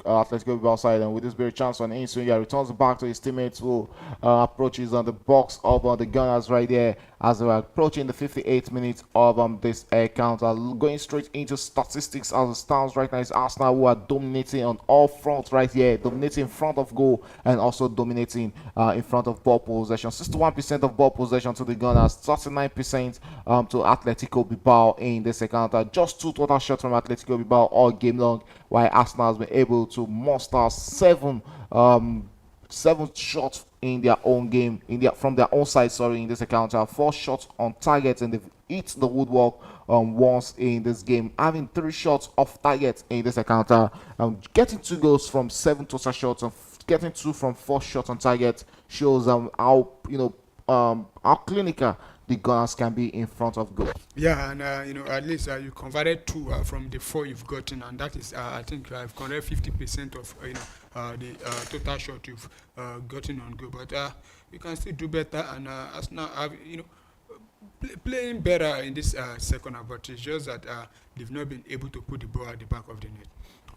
Atletico Bilbao side, and with this very chance on Insuya returns it back to his teammates who approaches on the box of the Gunners right there as they are approaching the 58th minute of this encounter. Going straight into statistics as it stands right now is Arsenal who are dominating on all fronts right here, dominating in front of goal and also dominating in front of ball possession. 61% of ball possession to the Gunners, 39% to Atletico Bilbao in this encounter. Just two total shots from Atletico Bilbao all game long, while Arsenal has been able to muster seven shots in their own game, from their own side. Sorry, in this encounter, 4 shots on target, and they've hit the woodwork once in this game, having 3 shots off target in this encounter. Getting 2 goals from 7 total shots and getting 2 from 4 shots on target shows how how clinical the Gunners can be in front of goal. Yeah, and at least you converted 2 from the 4 you've gotten, and that is I think I've converted 50% of the total shot you've gotten on goal. But you can still do better, and Arsenal have playing better in this second half. But it's just that they've not been able to put the ball at the back of the net.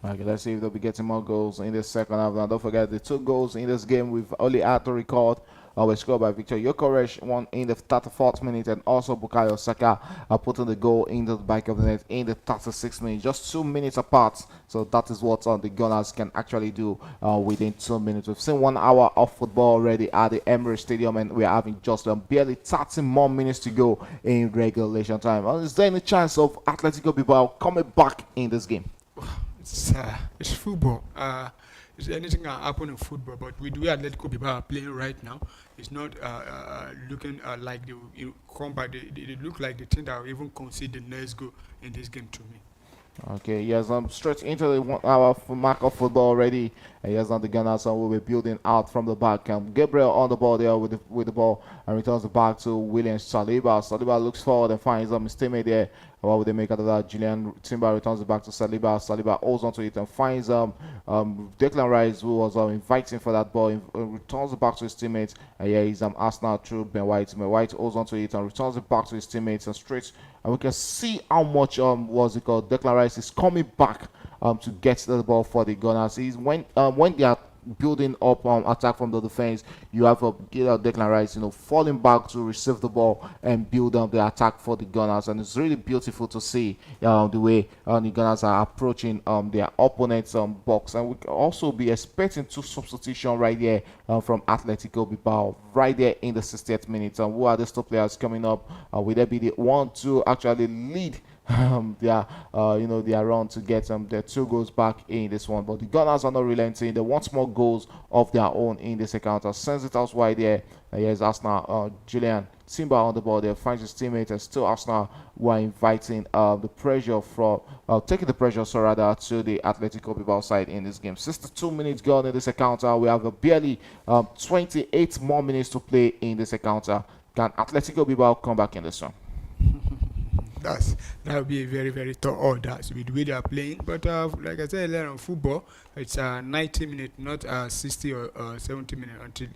Okay, let's see if they'll be getting more goals in this second half. Now, don't forget the 2 goals in this game we've only had to record were scored by Victor Gyökeres, one in the 34th minute, and also Bukayo Saka putting the goal into the back of the net in the 36th minute, just 2 minutes apart. So that is what the Gunners can actually do within 2 minutes. We've seen 1 hour of football already at the Emirates Stadium, and we're having just barely 30 more minutes to go in regulation time. Is there any chance of Atletico Bilbao coming back in this game? It's football. Anything can happen in football, but with the way Atletico Bilbao are playing right now, it's not looking like they will come back. They look like the team that will even concede the next goal in this game to me. Okay, yes, straight into the 1 hour mark of football already. And yes, on the Gunners will be building out from the back. Gabriel on the ball there with the ball and returns it back to William Saliba. Saliba looks forward and finds his teammate there. What would they make out of that? Julian Timber returns it back to Saliba. Saliba holds onto it and finds Declan Rice, who was inviting for that ball, returns it back to his teammates. And yeah, he's Arsenal through Ben White. Ben White holds onto it and returns it back to his teammates and straight. And we can see how much was it called? Declan Rice is coming back to get the ball for the Gunners. He's when they are building up attack from the defense, you have Declan Rice, falling back to receive the ball and build up the attack for the Gunners, and it's really beautiful to see the way the Gunners are approaching their opponent's box, and we can also be expecting two substitution right there from Atletico Bilbao right there in the 60th minute. And who are these two players coming up? Will they be the one to actually lead their run to get their 2 goals back in this one? But the Gunners are not relenting. They want more goals of their own in this encounter. Sends it out wide there. Here's Arsenal. Julian Timber on the ball there, finds his teammate, and still Arsenal were inviting the pressure from taking the pressure, so rather, to the Atletico Bilbao side in this game. 62 minutes gone in this encounter. We have barely 28 more minutes to play in this encounter. Can Atletico Bilbao come back in this one? That would be a very, very tough order with the way they are playing. But like I said earlier on football, it's 90 minutes, not 60 or 70 minutes. Until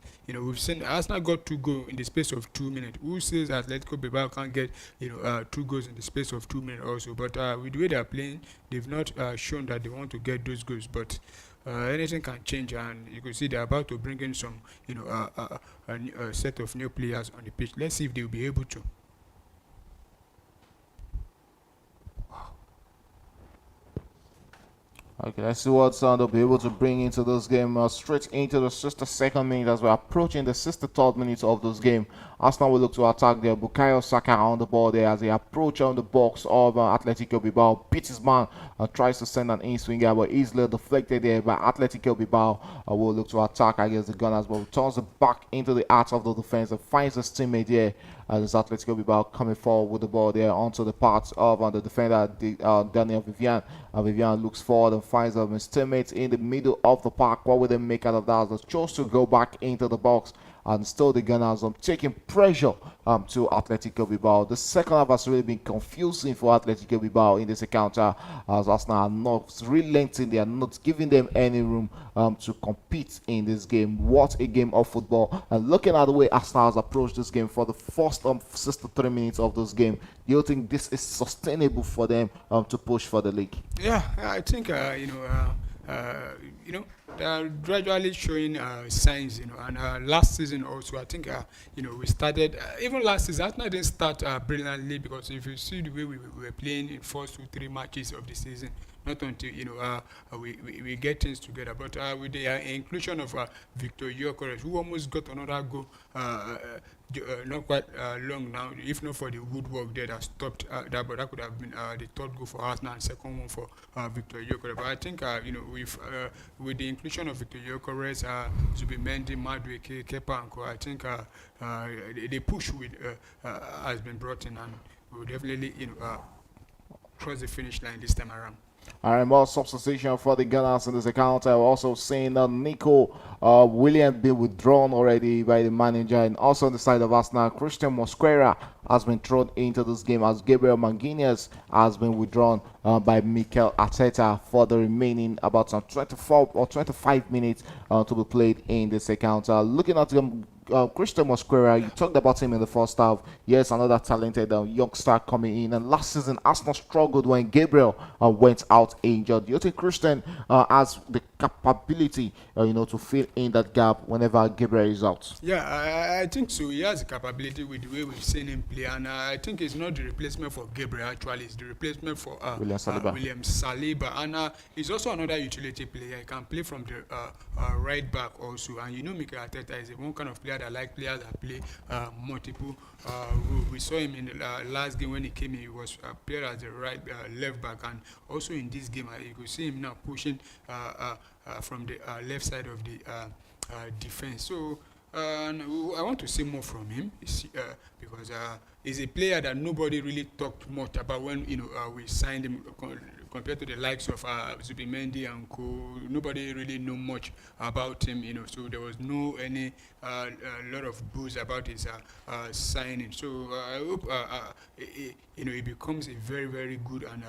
we've seen Arsenal got 2 goals in the space of 2 minutes. Who says Atletico Bilbao can't get 2 goals in the space of 2 minutes also? But with the way they are playing, they've not shown that they want to get those goals. But anything can change, and you can see they're about to bring in some, a set of new players on the pitch. Let's see if they'll be able to. Okay, let's see what they'll be able to bring into this game. Straight into the 62nd minute as we're approaching the 63rd minute of this game. Arsenal will look to attack there. Bukayo Saka on the ball there as they approach on the box of Atletico Bilbao. Beats his man, tries to send an in-swinger, but easily deflected there by Atletico Bilbao. Will look to attack against the Gunners, but returns it back into the heart of the defense and finds his teammate there. As Atletico Bilbao coming forward with the ball there onto the part of the defender, Daniel Vivian. Vivian looks forward and finds his teammates in the middle of the park. What will they make out of that? They chose to go back into the box, and still the Gunners taking pressure to Atletico Bilbao. The second half has really been confusing for Atletico Bilbao in this encounter, as Arsenal are not relenting. They are not giving them any room to compete in this game. What a game of football. And looking at the way Arsenal has approached this game for the first 63 minutes of this game, do you think this is sustainable for them to push for the league? Yeah, I think they are gradually showing signs. And last season also, I think we started even last season. Arsenal didn't start brilliantly, because if you see the way we were playing in first 2 3 matches of the season, not until we get things together. But with the inclusion of Victor Gyökeres, who almost got another goal. Not quite long now, if not for the woodwork there that stopped that, but that could have been the third goal for Arsenal and second one for Victor Gyökeres. But I think with the inclusion of Victor Gyökeres, Zubimendi, Madueke, Kepa and Co, I think the push with has been brought in, and we will definitely cross the finish line this time around. All right, more substitution for the Gunners in this account. I've also seen Nico Williams being withdrawn already by the manager, and also on the side of Arsenal, Christian Mosquera has been thrown into this game, as Gabriel Manguinez has been withdrawn by Mikel Arteta for the remaining about some 24 or 25 minutes to be played in this encounter. Looking at them. Christian Mosquera, you talked about him in the first half. Yes, another talented youngster coming in. And last season, Arsenal struggled when Gabriel went out injured. Do you think Christian has the capability, to fill in that gap whenever Gabriel is out? Yeah, I think so. He has the capability with the way we've seen him play, and I think it's not the replacement for Gabriel. Actually, it's the replacement for William Saliba, and he's also another utility player. He can play from the right back also, and Mikel Arteta is one kind of player that like players that play multiple. We saw him in the last game when he came in. He was played as the right left back, and also in this game you could see him now pushing from the left side of the defense. So I want to see more from him, because because he's a player that nobody really talked much about when we signed him. Compared to the likes of Zubimendi and co, nobody really knew much about him, So there was no any lot of buzz about his signing. So I hope it becomes a very very good and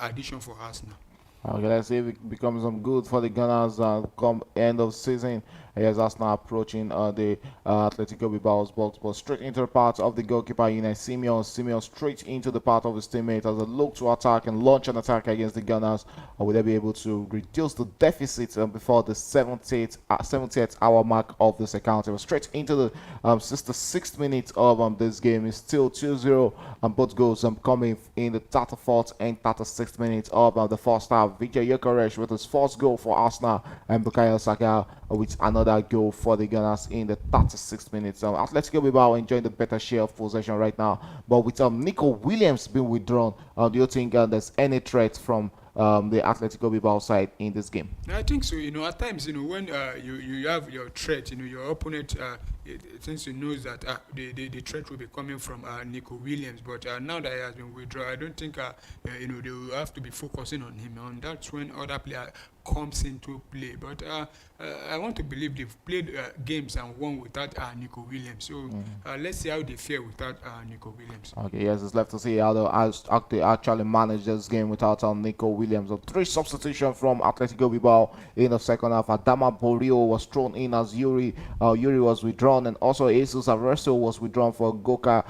addition for Arsenal. Okay, let's see if it becomes some good for the Gunners come end of season. Yes, Arsenal approaching the Atletico Bilbao's box, but straight into the path of the goalkeeper, Unai Simeon. Simeon straight into the path of his teammate as a look to attack and launch an attack against the Gunners. Will they be able to reduce the deficit before the 70th hour mark of this account? It was straight into the 66th minute of this game. It's still 2-0, and both goals coming in the 34th and 36th minute of the first half. Victor Gyökeres with his first goal for Arsenal, and Bukayo Saka with another goal for the Gunners in the 36th minute. Atletico Bilbao enjoying the better share of possession right now, but with Nico Williams being withdrawn, do you think there's any threat from the Atletico Bilbao side in this game? I think so. At times, when you have your threat, your opponent, it tends to know that the threat will be coming from Nico Williams. But now that he has been withdrawn, I don't think they will have to be focusing on him. And that's when other player comes into play. But I want to believe they've played games and won without Nico Williams. So let's see how they fare without Nico Williams. Okay, yes, it's left to see how they actually manage this game without Nico Williams. So 3 substitutions from Atletico Bilbao in the second half. Adama Borio was thrown in as Yuri. Yuri was withdrawn, and also Jesus Arresto was withdrawn for Goka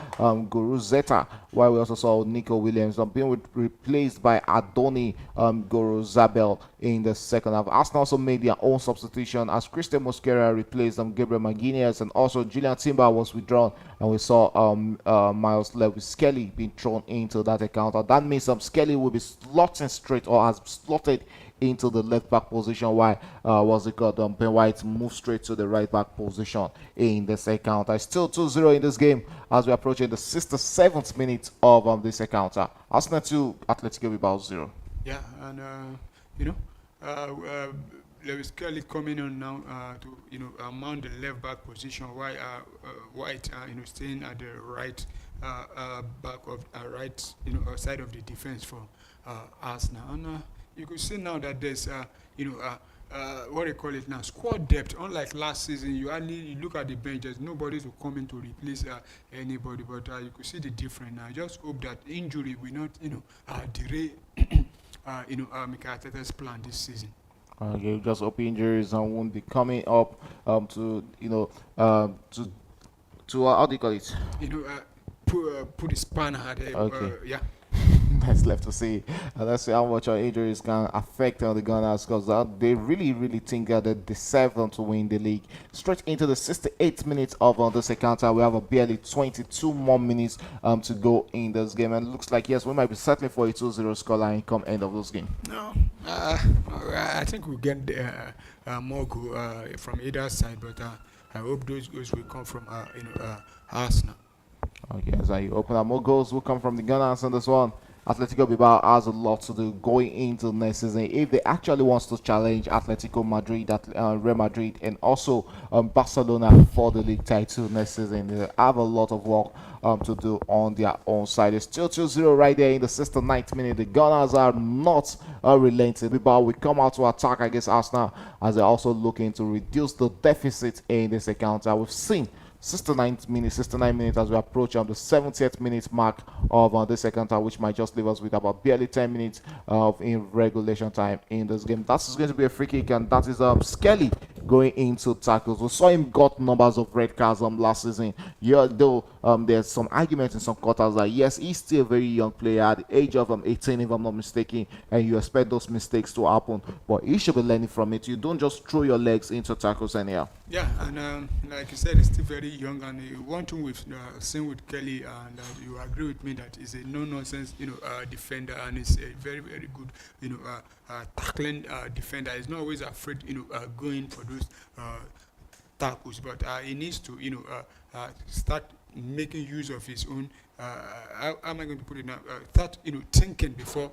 Guruzeta, while we also saw Nico Williams being replaced by Adoni Gorozabel in the second half. Arsenal also made their own substitution as Christian Mosquera replaced Gabriel Maguinez, and also Julian Timber was withdrawn, and we saw Miles Lewis Skelly being thrown into that account. That means Skelly will be slotting straight, or has slotted into the left back position, while Ben White moved straight to the right back position in this account. Still 2-0 in this game as we approach the 67th minute of this account. Arsenal 2, Atletico Bilbao 0. Yeah, and Lewis Kelly coming on now to mount the left back position, while White staying at the right back of right side of the defense for Arsenal. And you could see now that there's what do you call it now, squad depth. Unlike last season, you look at the bench, there's nobody to come in to replace anybody. But you could see the difference now. I just hope that injury will not delay Mikel Arteta's plan this season. Okay, just hope injuries won't be coming up to how do you call it? Put a spanner at it. Okay. Yeah. That's left to see. Let's see how much our injuries can affect the Gunners, because they really think that they deserve them to win the league. Straight into the 68th minute of this encounter, we have barely 22 more minutes to go in this game, and it looks like yes, we might be settling for a 2-0 scoreline come end of this game. No, I think we'll get more goal from either side, but I hope those goals will come from Arsenal. Okay, as I open up, more goals will come from the Gunners on this one. Atletico Bilbao has a lot to do going into next season if they actually wants to challenge Atletico Madrid, Real Madrid, and also Barcelona for the league title next season. They have a lot of work to do on their own side. It's still 2-0 right there in the 69th minute. The Gunners are not relenting. Bilbao will come out to attack against Arsenal as they're also looking to reduce the deficit in this encounter. We've seen 69 minutes as we approach the 70th minute mark of this second half, which might just leave us with about barely 10 minutes of in regulation time in this game. That's going to be a free kick, and that is Skelly going into tackles. We saw him got numbers of red cards last season. Yeah, though there's some arguments in some quarters that yes, he's still a very young player at the age of 18, if I'm not mistaken, and you expect those mistakes to happen, but he should be learning from it. You don't just throw your legs into tackles anyhow. Yeah, and like you said, he's still very young, and one thing we've seen with Kelly, and you agree with me that he's a no-nonsense, defender, and he's a very, very good, tackling defender. He's not always afraid, going for those tackles, but he needs to, start making use of his own. How am I going to put it now? Start, thinking before,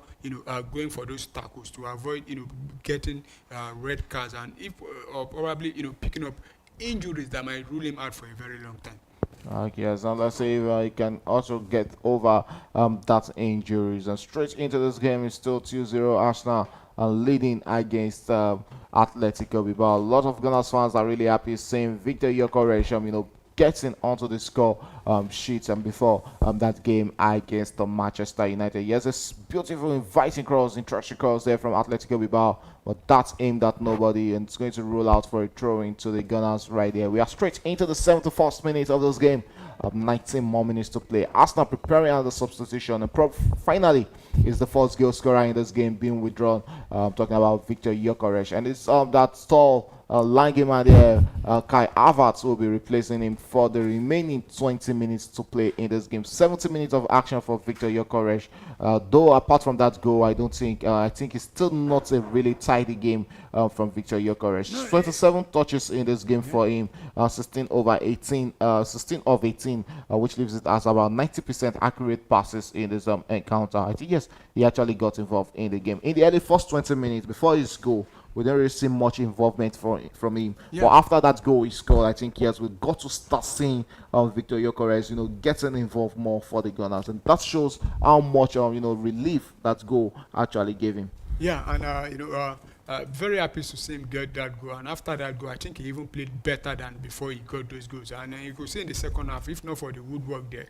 going for those tackles to avoid, getting red cards, and if or probably, picking up injuries that might rule him out for a very long time. Okay, so let's see if he can also get over that injuries. And straight into this game is still 2-0 Arsenal leading against Atletico Bilbao. A lot of Gunners fans are really happy seeing Victor Gyökeres, getting onto the score sheet and before that game against the Manchester United. Yes, this beautiful inviting cross, interesting cross there from Atletico Bilbao, but that's aimed at nobody and it's going to roll out for a throw into the Gunners right there. We are straight into the 71st minute of this game. 19 more minutes to play. Arsenal preparing on the substitution, and finally is the first goal scorer in this game being withdrawn. Talking about Victor Gyökeres, and it's that tall Lange man there, Kai Havertz, will be replacing him for the remaining 20 minutes to play in this game. 70 minutes of action for Victor Gyökeres. Though apart from that goal, I think it's still not a really tidy game from Victor Gyökeres. 27 touches in this game for him, 16 over 18, 16 of 18, which leaves it as about 90% accurate passes in this encounter. I think yes, he actually got involved in the game in the early first 20 minutes before his goal. We didn't really see much involvement from him. Yeah. But after that goal he scored, I think yes, we got to start seeing Victor Gyökeres, getting involved more for the Gunners, and that shows how much relief that goal actually gave him. Yeah, and very happy to see him get that goal. And after that goal, I think he even played better than before he got those goals. And you could see in the second half, if not for the woodwork there,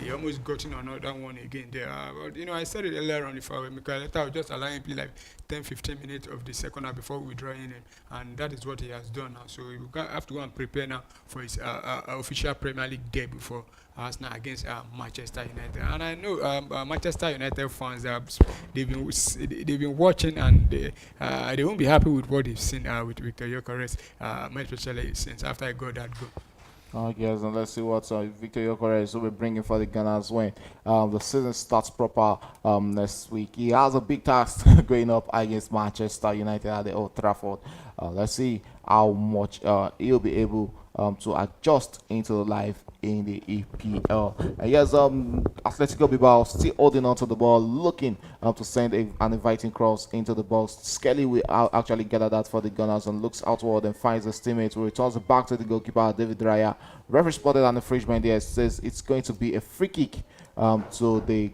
he almost got in another one again there. But I said it earlier on, if I were Mikel Arteta, I would just allow him play like 10-15 minutes of the second half before withdrawing him. And that is what he has done now. So he will have to go and prepare now for his official Premier League debut for Arsenal against Manchester United. And I know Manchester United fans, they've been watching, and they won't be happy with what they've seen with Victor Gyökeres, especially since after I got that goal. Yes, and let's see what Victor Gyökeres will be bringing for the Gunners when the season starts proper next week. He has a big task going up against Manchester United at the Old Trafford. Let's see how much he'll be able to adjust into life in the EPL. And yes, Atletico Bilbao still holding on to the ball, looking to send an inviting cross into the box. Skelly will actually gather that for the Gunners and looks outward and finds his teammate who returns it back to the goalkeeper, David Raya. Referee spotted an infringement there, says it's going to be a free kick to the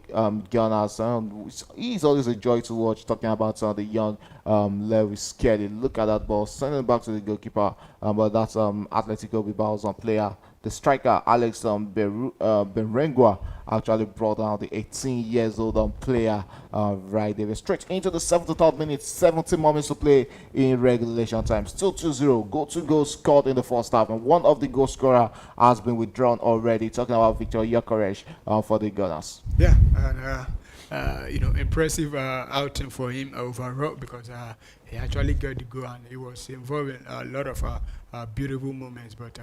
Gunners. He's always a joy to watch, talking about the young Lewis Skelly. Look at that ball, sending it back to the goalkeeper, but that's Atletico Bilbao's player. The striker Alex Berengua actually brought down the 18 years old player right there. Straight into the 73rd minute, 70 moments to play in regulation time. Still 2-0. Two goals scored in the first half, and one of the goal scorer has been withdrawn already. Talking about Victor Gyökeres for the Gunners. Yeah, and impressive outing for him overall, because he actually got the goal and he was involved in a lot of beautiful moments. But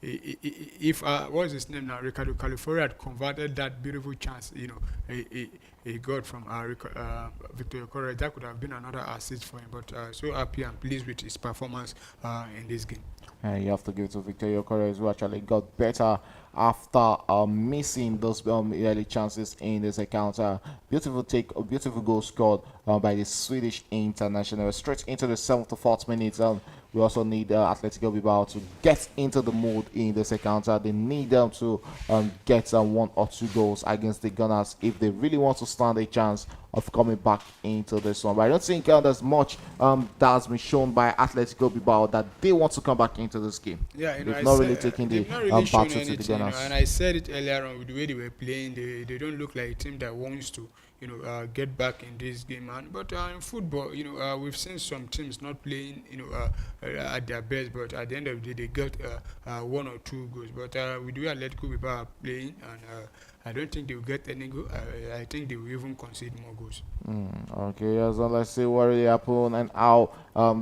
if what's his name now, Ricardo Califuori had converted that beautiful chance, he got from Victor Gyökeres, that could have been another assist for him. But so happy and pleased with his performance in this game. And you have to give it to Victor Gyökeres, who actually got better after missing those early chances in this encounter. Beautiful take, a beautiful goal scored by the Swedish international. Straight into the 74th minute. We also need Atletico Bilbao to get into the mood in this encounter. They need them to get 1 or 2 goals against the Gunners if they really want to stand a chance of coming back into this one. But I don't think there's much that has been shown by Atletico Bilbao that they want to come back into this game. Yeah, they've not really taken the battle to the Gunners. And I said it earlier on, with the way they were playing, they don't look like a team that wants to get back in this game. But in football, we've seen some teams not playing, at their best, but at the end of the day, they got 1 or 2 goals. But with the way Atletico Bilbao playing, and I don't think they will get any goal. I think they will even concede more goals. Okay, so let's see what really happened and how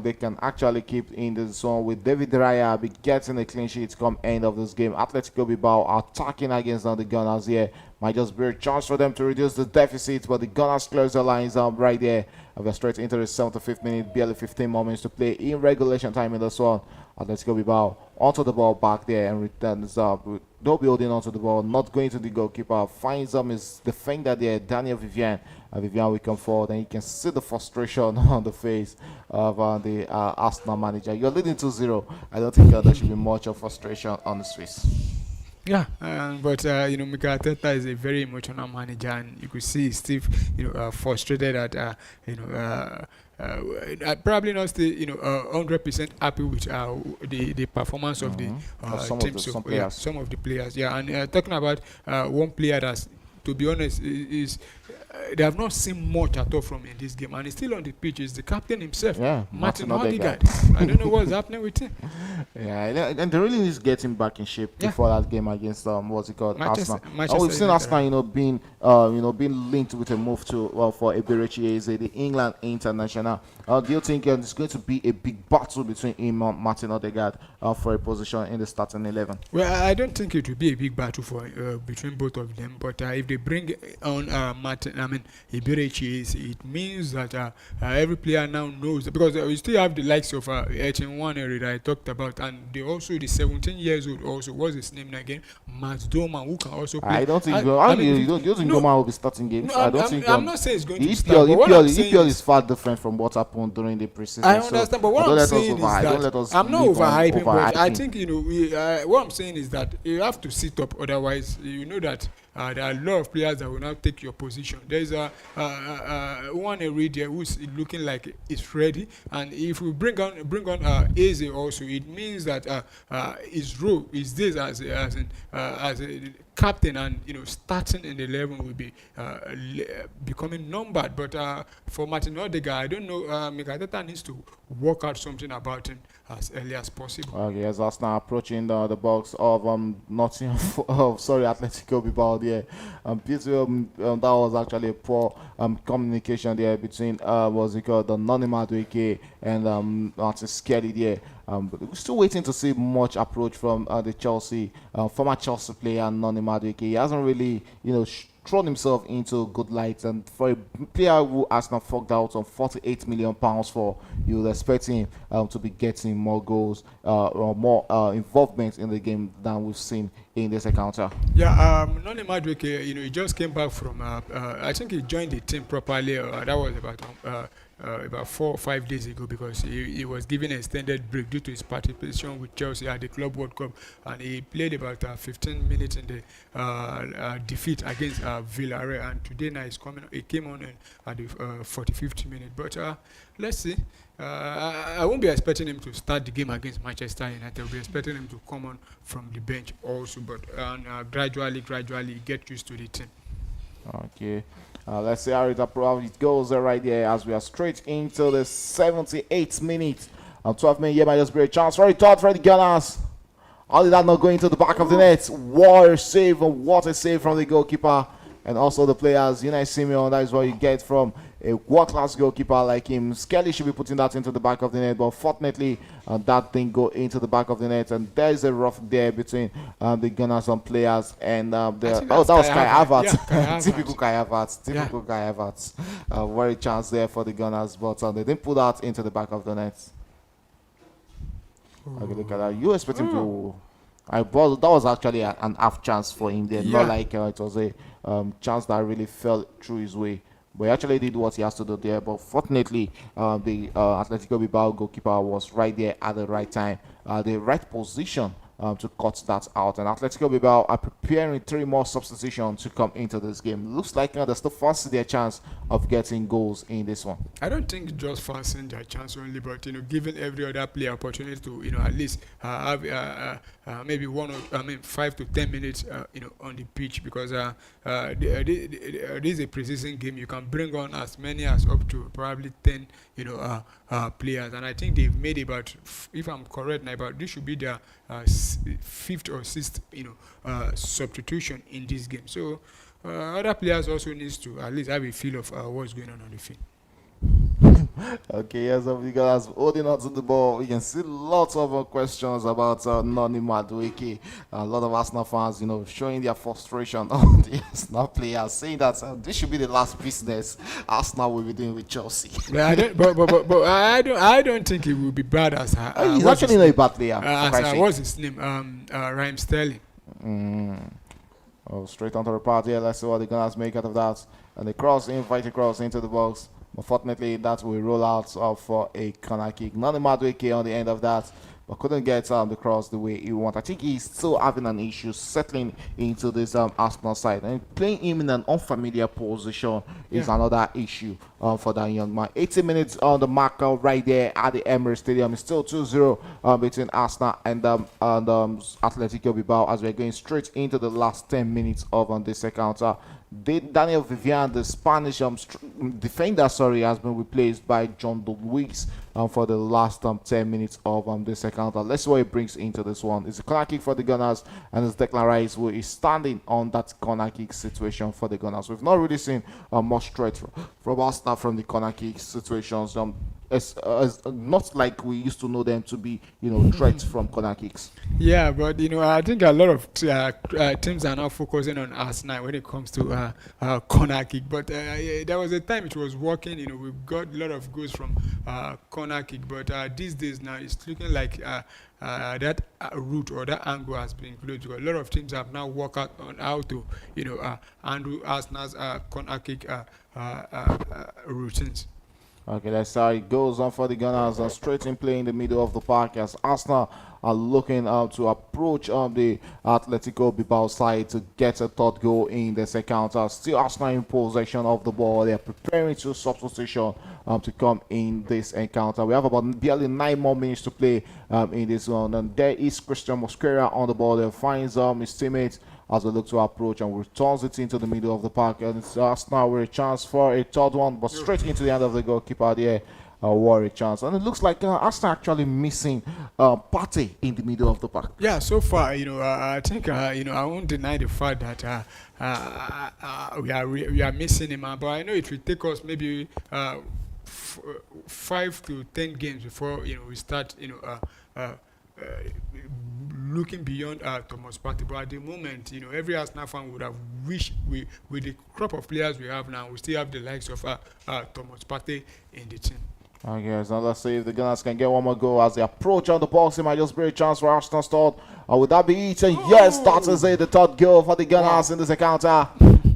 they can actually keep in the zone with David Raya be getting a clean sheet come end of this game. Atletico Bilbao attacking against the Gunners here, Might just be a chance for them to reduce the deficit, but the Gunners close the lines up right there. We're straight into the 75th minute, barely 15 moments to play in regulation time in this one. Atletico Bilbao onto the ball back there and returns up. No building onto the ball, not going to the goalkeeper. Finds his defender there, Daniel Vivian. Vivian will come forward, and you can see the frustration on the face of the Arsenal manager. You're leading 2-0. I don't think there should be much of frustration on the Swiss. Yeah, but Mikel Arteta is a very emotional manager, and you could see Steve, frustrated at, probably not still, 100% happy with the performance of the team. Some of the players. Yeah, and talking about one player that's, to be honest, is they have not seen much at all from in this game, and he's still on the pitch. Is the captain himself, Martin Odegaard. I don't know what's happening with him. Yeah, and they really need to get him back in shape before that game against Arsenal. We've seen Arsenal, being linked with a move to for Eberechi Eze, the England international. Do you think it's going to be a big battle between him and Martin Odegaard for a position in the starting 11? Well, I don't think it will be a big battle for between both of them. But if they bring on Eberechi, it means that every player now knows, because we still have the likes of Etienne Waneri that I talked about, and they also the 17 years old also, what's his name again, Matt Doman, who can also play. I don't think you think Doman will be starting games. No, I don't think I'm not saying it's going to start. EPL is far different from what happened during the preseason. I understand, but what I'm saying is that I'm not overhyping, but I think what I'm saying is that you have to sit up, otherwise you know that there are a lot of players that will now take your position. There's one there who's looking like it's ready, and if we bring on Eze also, it means that his role is this as a captain, and starting in the 11 will be becoming numbered. But for Martin Odegaard, I don't know. Mikel Arteta needs to work out something about him as early as possible. Okay, as Arsenal approaching the box of Atletico Bilbao there. That was actually a poor communication there between the Noni Madueke and Martin Skelly there. We're still waiting to see much approach from the Chelsea former Chelsea player Noni Madueke. He hasn't really thrown himself into good light, and for a player who Arsenal forked out on £48 million for, you would expect him to be getting more goals or more involvement in the game than we've seen in this encounter. Yeah, Noni Madueke, he just came back from I think he joined the team properly. That was about 4 or 5 days ago, because he was given an extended break due to his participation with Chelsea at the Club World Cup, and he played about 15 minutes in the defeat against Villarreal, and today now he came on at the 45th minute. But let's see. I won't be expecting him to start the game against Manchester United. I'll be expecting him to come on from the bench also, but gradually get used to the team. Okay. Let's see how it goes right there as we are straight into the 78th minute. 12 minutes here might just be a chance for the Gunners. How did that not go into the back of the net? What a save from the goalkeeper and also the players. Unai Simeon, that is what you get from a world-class goalkeeper like him. Skelly should be putting that into the back of the net, but fortunately that thing go into the back of the net, and there's a rough there between the Gunners and players, and that was Kai Havertz. Yeah, Typical Kai Havertz. Very chance there for the Gunners, but they didn't put that into the back of the net. Okay, look at that. You expect him to... that was actually an half chance for him there. Not like it was a chance that really fell through his way. But he actually did what he has to do there. But fortunately, the Atletico Bilbao goalkeeper was right there at the right time, the right position to cut that out. And Atletico Bilbao are preparing 3 more substitutions to come into this game. Looks like they still fancy their chance of getting goals in this one. I don't think just fancying their chance only, but giving every other player opportunity to at least have maybe 5 to 10 minutes on the pitch, because this is a preseason game. You can bring on as many as up to probably 10 players, and I think they've made about, if I'm correct now, about this should be their 5th or 6th substitution in this game. So other players also needs to at least have a feel of what's going on the field. Okay, yes, we got us holding on to the ball. We can see lots of questions about Noni Madueke. A lot of Arsenal fans, showing their frustration on the Arsenal players, saying that this should be the last business Arsenal will be doing with Chelsea. I don't think it will be bad as He's what's actually his not a name? bad player, for Christ's sake. What's his name? Raheem Sterling. Oh, straight onto the part here. Let's see what the Gunners make out of that. And the cross, invited cross into the box. Unfortunately, that will roll out for a corner kick. Nani Madueke on the end of that, but couldn't get the cross the way he wanted. I think he's still having an issue settling into this Arsenal side. And playing him in an unfamiliar position is another issue for that young man. 80 minutes on the marker right there at the Emirates Stadium. It's still 2-0 between Arsenal and Atletico Bilbao as we're going straight into the last 10 minutes of this encounter. Daniel Vivian, the Spanish defender, has been replaced by John Luis for the last 10 minutes of this encounter. Let's see what he brings into this one. It's a corner kick for the Gunners, and it's Declan Rice who is standing on that corner kick situation for the Gunners. We've not really seen much threat from Arsenal from the corner kick situations. It's not like we used to know them to be, threats from corner kicks. Yeah, but I think a lot of teams are now focusing on Arsenal when it comes to corner kick. But there was a time it was working. We got a lot of goals from corner kick. But these days now, it's looking like that route or that angle has been closed. A lot of teams have now worked out on how to, handle Arsenal's corner kick routines. Okay, that's how it goes on for the Gunners. Straight in play in the middle of the park as Arsenal are looking to approach the Atletico Bilbao side to get a third goal in the second half. Still Arsenal in possession of the ball. They are preparing to substitution to come in this encounter. We have about barely 9 more minutes to play in this one. And there is Christian Mosquera on the ball. There finds his teammates as we look to approach and returns it into the middle of the park. And it's Arsenal with a chance for a third one, but straight into the hand of the goalkeeper there. War a chance, and it looks like Arsenal actually missing Partey in the middle of the park. Yeah, so far, I think I won't deny the fact that we are missing him, but I know it will take us maybe 5 to 10 games before we start looking beyond Thomas Partey. But at the moment, every Arsenal fan would have wished with the crop of players we have now, we still have the likes of Thomas Partey in the team. Okay, so let's see if the Gunners can get one more goal as they approach on the box. It might just be a chance for Arsenal start. Would that be it? And yes, that is it. The third goal for the Gunners in this encounter.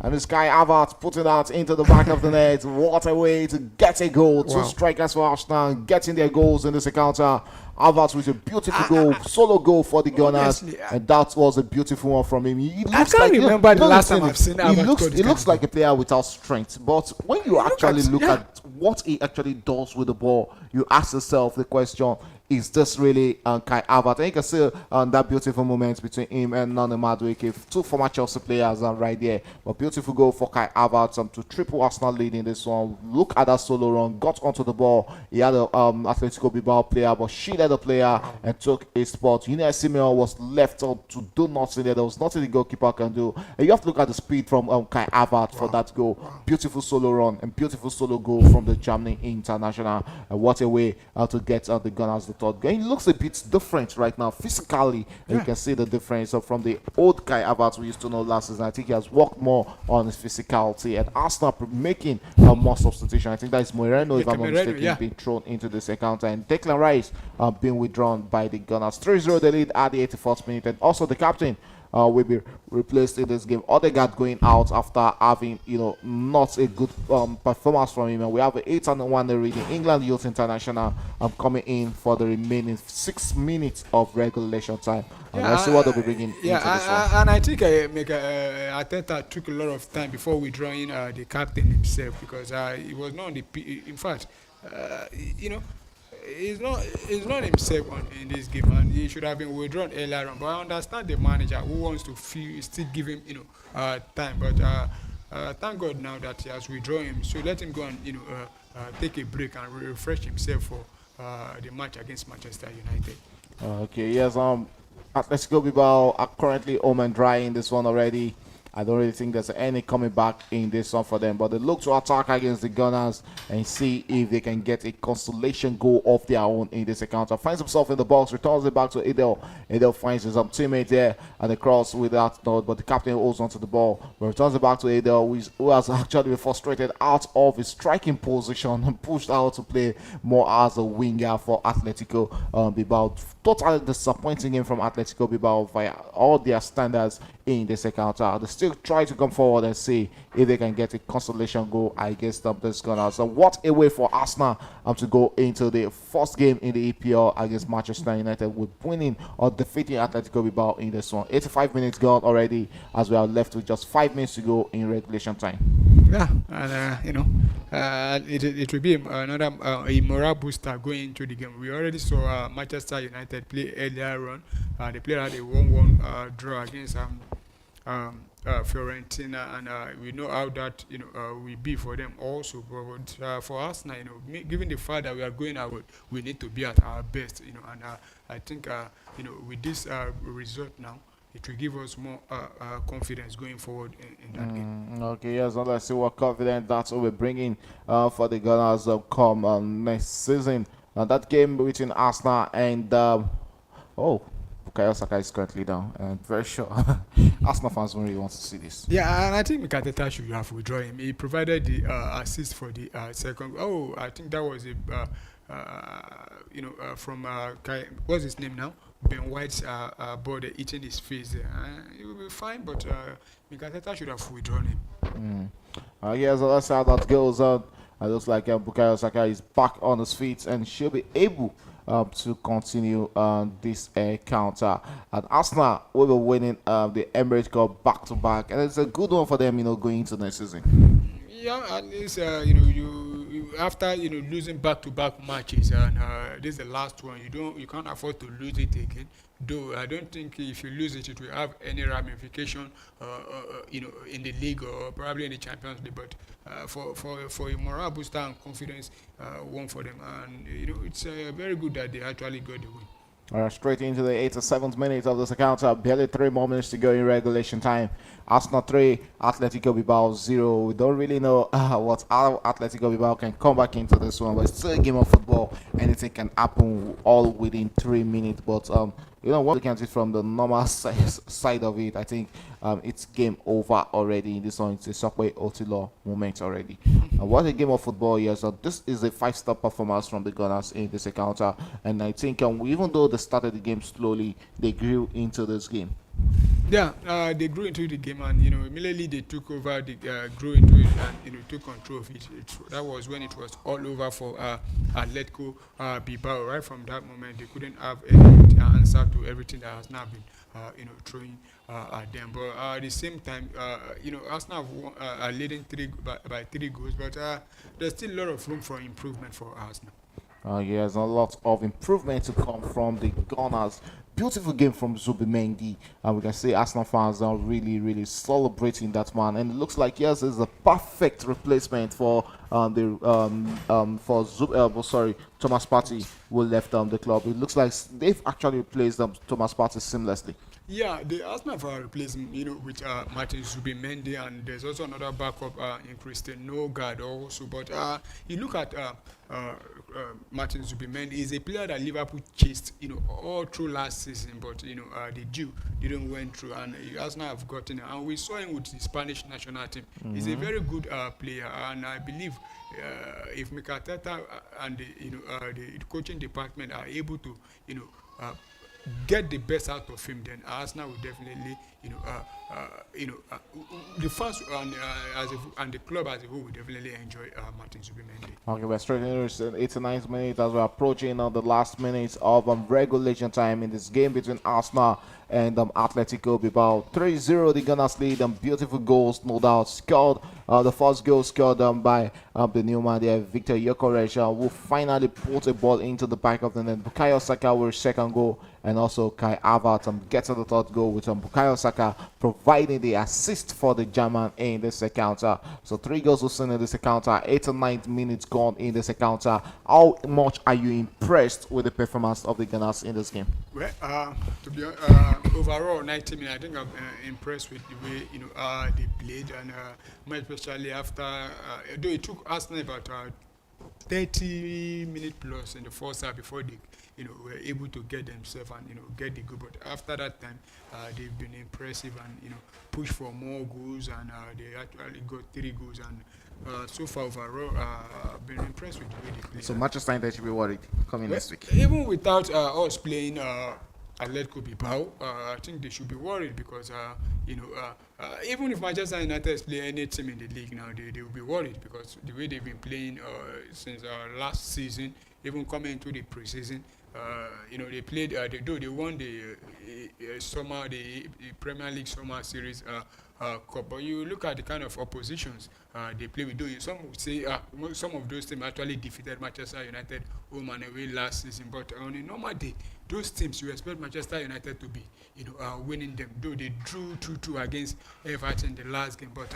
And this guy Havertz putting that into the back of the net. What a way to get a goal. Two strikers for Arsenal getting their goals in this encounter. Havertz with a beautiful goal, solo goal for the Gunners, and that was a beautiful one from him. I can't remember the last time I've seen Havertz. He looks like a player without strength, but when you actually look at what he actually does with the ball, you ask yourself the question: is this really Kai Havertz? And you can see that beautiful moment between him and Nani Madueke, two former Chelsea players right there. But beautiful goal for Kai Havertz to triple Arsenal lead in this one. Look at that solo run, got onto the ball. He had a Atletico Bilbao player, but she led the player and took a spot. Unai Simon was left out to do nothing there. There was nothing the goalkeeper can do. And you have to look at the speed from Kai Havertz for that goal. Beautiful solo run and beautiful solo goal from the Germany international. And what a way to get the Gunners the third goal. He looks a bit different right now physically. You can see the difference from the old Kai Havertz we used to know last season. I think he has worked more on his physicality, and Arsenal making more substitution. I think that is Moreno, if I'm not mistaken, being thrown into this encounter, and Declan Rice being withdrawn by the Gunners. 3-0 the lead at the 84th minute, and also the captain will be replaced in this game. Odegaard going out after having, not a good performance from him. And we have an 8-1 lead. England Youth International coming in for the remaining 6 minutes of regulation time. Let's see what they'll be bringing into this one. And I think Arteta took a lot of time before withdrawing the captain himself, because he was not on the in fact, he's not himself in this game, and he should have been withdrawn earlier on. But I understand the manager who wants to still give him time. But thank God now that he has withdrawn him, so let him go and take a break and refresh himself for the match against Manchester United. Okay, yes. Atletico Bilbao are currently home and dry in this one already. I don't really think there's any coming back in this one for them. But they look to attack against the Gunners and see if they can get a consolation goal of their own in this encounter. Finds himself in the box, returns it back to Adel. Adel finds his teammate there and the cross without note, but the captain holds onto the ball. But returns it back to Adel, who has actually been frustrated out of his striking position and pushed out to play more as a winger for Atletico Bilbao. Totally disappointing game from Atletico Bilbao via all their standards in this encounter. They still try to come forward and see if they can get a consolation goal against this Gunners. So what a way for Arsenal to go into the first game in the EPL against Manchester United with winning or defeating Atletico Bilbao in this one. 85 minutes gone already as we are left with just 5 minutes to go in regulation time. Yeah, and it will be another a morale booster going into the game. We already saw Manchester United play earlier on. They played at a 1-1 draw against Fiorentina, and we know how that will be for them also. But for us now, given the fact that we are going out, we need to be at our best. And I think with this result now, it will give us more confidence going forward in that game. Okay, yes, let's see what confidence that's what we're bringing for the Gunners come next season. That game between Arsenal and Bukayo Saka is currently down, and very sure Arsenal fans don't really want to see this. Yeah, and I think Arteta should have withdrawn him. He provided the assist for the second. Oh, I think that was from what's his name now? Ben White's ball eating his face. He will be fine, but Arteta should have withdrawn him. Yeah, so that's how that goes on. It looks like Bukayo Saka is back on his feet and should be able to continue this encounter. And Arsenal will be winning the Emirates Cup back to back, and it's a good one for them, going into next season. Yeah, at least you after losing back-to-back matches, and this is the last one. You can't afford to lose it again. Though I don't think if you lose it, it will have any ramification, in the league or probably in the Champions League. But for a morale booster and confidence, one for them, and it's very good that they actually got the win. All right, straight into the 87th minute of this encounter. Barely 3 more minutes to go in regulation time. Arsenal 3, Atletico Bilbao 0. We don't really know how Atletico Bilbao can come back into this one, but it's still a game of football. Anything can happen all within 3 minutes. But when looking at it from the normal side of it, I think it's game over already in this one. It's a Sokwe Otilo moment already. What a game of football here. So this is a 5-star performance from the Gunners in this encounter. And I think even though they started the game slowly, they grew into this game. Yeah, they grew into the game, and immediately they took over, grew into it, and took control of it. That was when it was all over for Atletico Bilbao. Right from that moment, they couldn't have any answer to everything that has now been throwing at them. But at the same time, Arsenal are leading by 3 goals, but there's still a lot of room for improvement for Arsenal. Yes, a lot of improvement to come from the Gunners. Beautiful game from Zubimendi, and we can see Arsenal fans are really, really celebrating that man. And it looks like yes, it's a perfect replacement for Thomas Partey, who left the club. It looks like they've actually replaced Thomas Partey seamlessly. Yeah, they asked me for a replacement, with Martin Zubimendi, and there's also another backup in Christian Nogard also. But you look at Martin Zubimendi, he's a player that Liverpool chased, all through last season, but the deal didn't went through, and Arsenal have gotten him. And we saw him with the Spanish national team. He's a very good player, and I believe if Mikel Arteta and the coaching department are able to, get the best out of him, then Arsenal will definitely, the fans and the club as a whole will definitely enjoy Martin Zubimendi. Okay, we're straight into the 89th minute as we're approaching the last minutes of regulation time in this game between Arsenal and Atletico Bilbao. 3-0 the Gunners lead, beautiful goals, no doubt, scored. The first goal scored by the new man there, Victor Gyökeres, who finally put a ball into the back of the net. Bukayo Saka with second goal, and also Kai Havertz gets the third goal with Bukayo Saka Saka providing the assist for the German in this encounter. So 3 goals were seen in this encounter, 8 and 9 minutes gone in this encounter. How much are you impressed with the performance of the Gunners in this game? Well, to be overall, 90 minutes, I think I'm impressed with the way they played, and more especially after, though it took Arsenal about 30 minutes plus in the first half before they were able to get themselves and get the goal. But after that time, they've been impressive and pushed for more goals, and they actually got 3 goals. And so far overall, I've been impressed with the way they play. So Manchester United should be worried coming next week. Even without us playing Athletic Club Bilbao, I think they should be worried because even if Manchester United play any team in the league now, they will be worried because the way they've been playing since last season, even coming into the preseason. They played. They won the Premier League Summer Series Cup. But you look at the kind of oppositions they play with. Some would say some of those teams actually defeated Manchester United home and away last season. But on a normal day, those teams you expect Manchester United to be, winning them. Though they drew 2-2 against Everton in the last game, but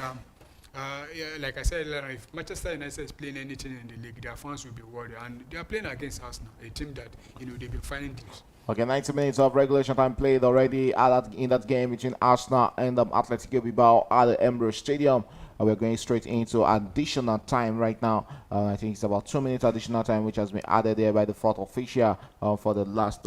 like I said, if Manchester United is playing anything in the league, their fans will be worried, and they are playing against Arsenal, a team that they've been finding deals. Okay, 90 minutes of regulation time played already in that game between Arsenal and Athletic Club Bilbao at the Emirates Stadium. We're going straight into additional time right now. I think it's about 2 minutes additional time, which has been added there by the fourth official for the last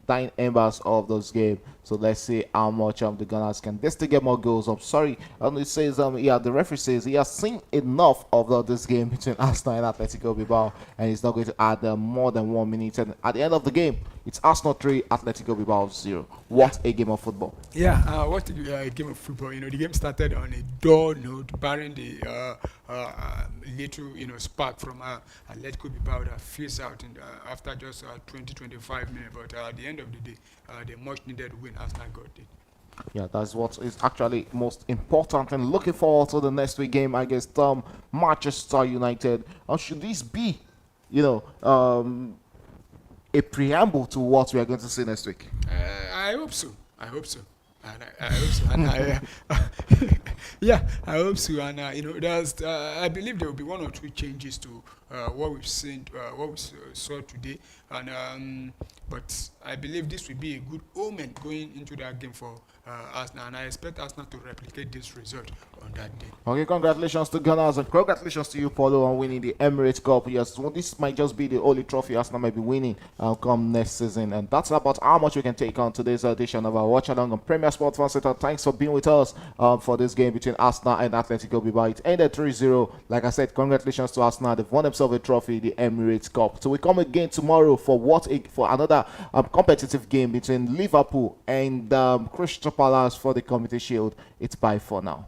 dying embers of those games. So let's see how much the Gunners can. They still get more goals. I'm sorry. It says the referee says he has seen enough of this game between Arsenal and Atletico Bilbao, and he's not going to add more than 1 minute. And at the end of the game, it's Arsenal 3, Atletico Bilbao 0. What a game of football! Yeah, what a game of football. The game started on a dull note, barring the little spark from Atletico Bilbao that fizzed out after just 20-25 minutes. But at the end of the day, the much needed win Arsenal got it. Yeah, that's what is actually most important. And looking forward to the next week game against Manchester United. Or should this be, a preamble to what we are going to see next week? I hope so. I hope so. And I hope so. And yeah, I hope so. And there's, I believe there will be 1 or 2 changes to what we've seen, what we saw today. And but I believe this will be a good omen going into that game for Arsenal, and I expect Arsenal to replicate this result on that day. Okay, congratulations to Gunners and congratulations to you, Paulo, on winning the Emirates Cup. Yes, well, this might just be the only trophy Arsenal might be winning come next season, and that's about how much we can take on today's edition of our Watch Along on Premier Sports Fan Center. Thanks for being with us for this game between Arsenal and Atletico Bilbao. It ended 3-0. Like I said, congratulations to Arsenal. They've won themselves a trophy, the Emirates Cup. So we come again tomorrow for another competitive game between Liverpool and Crystal Palace for the Community Shield. It's bye for now.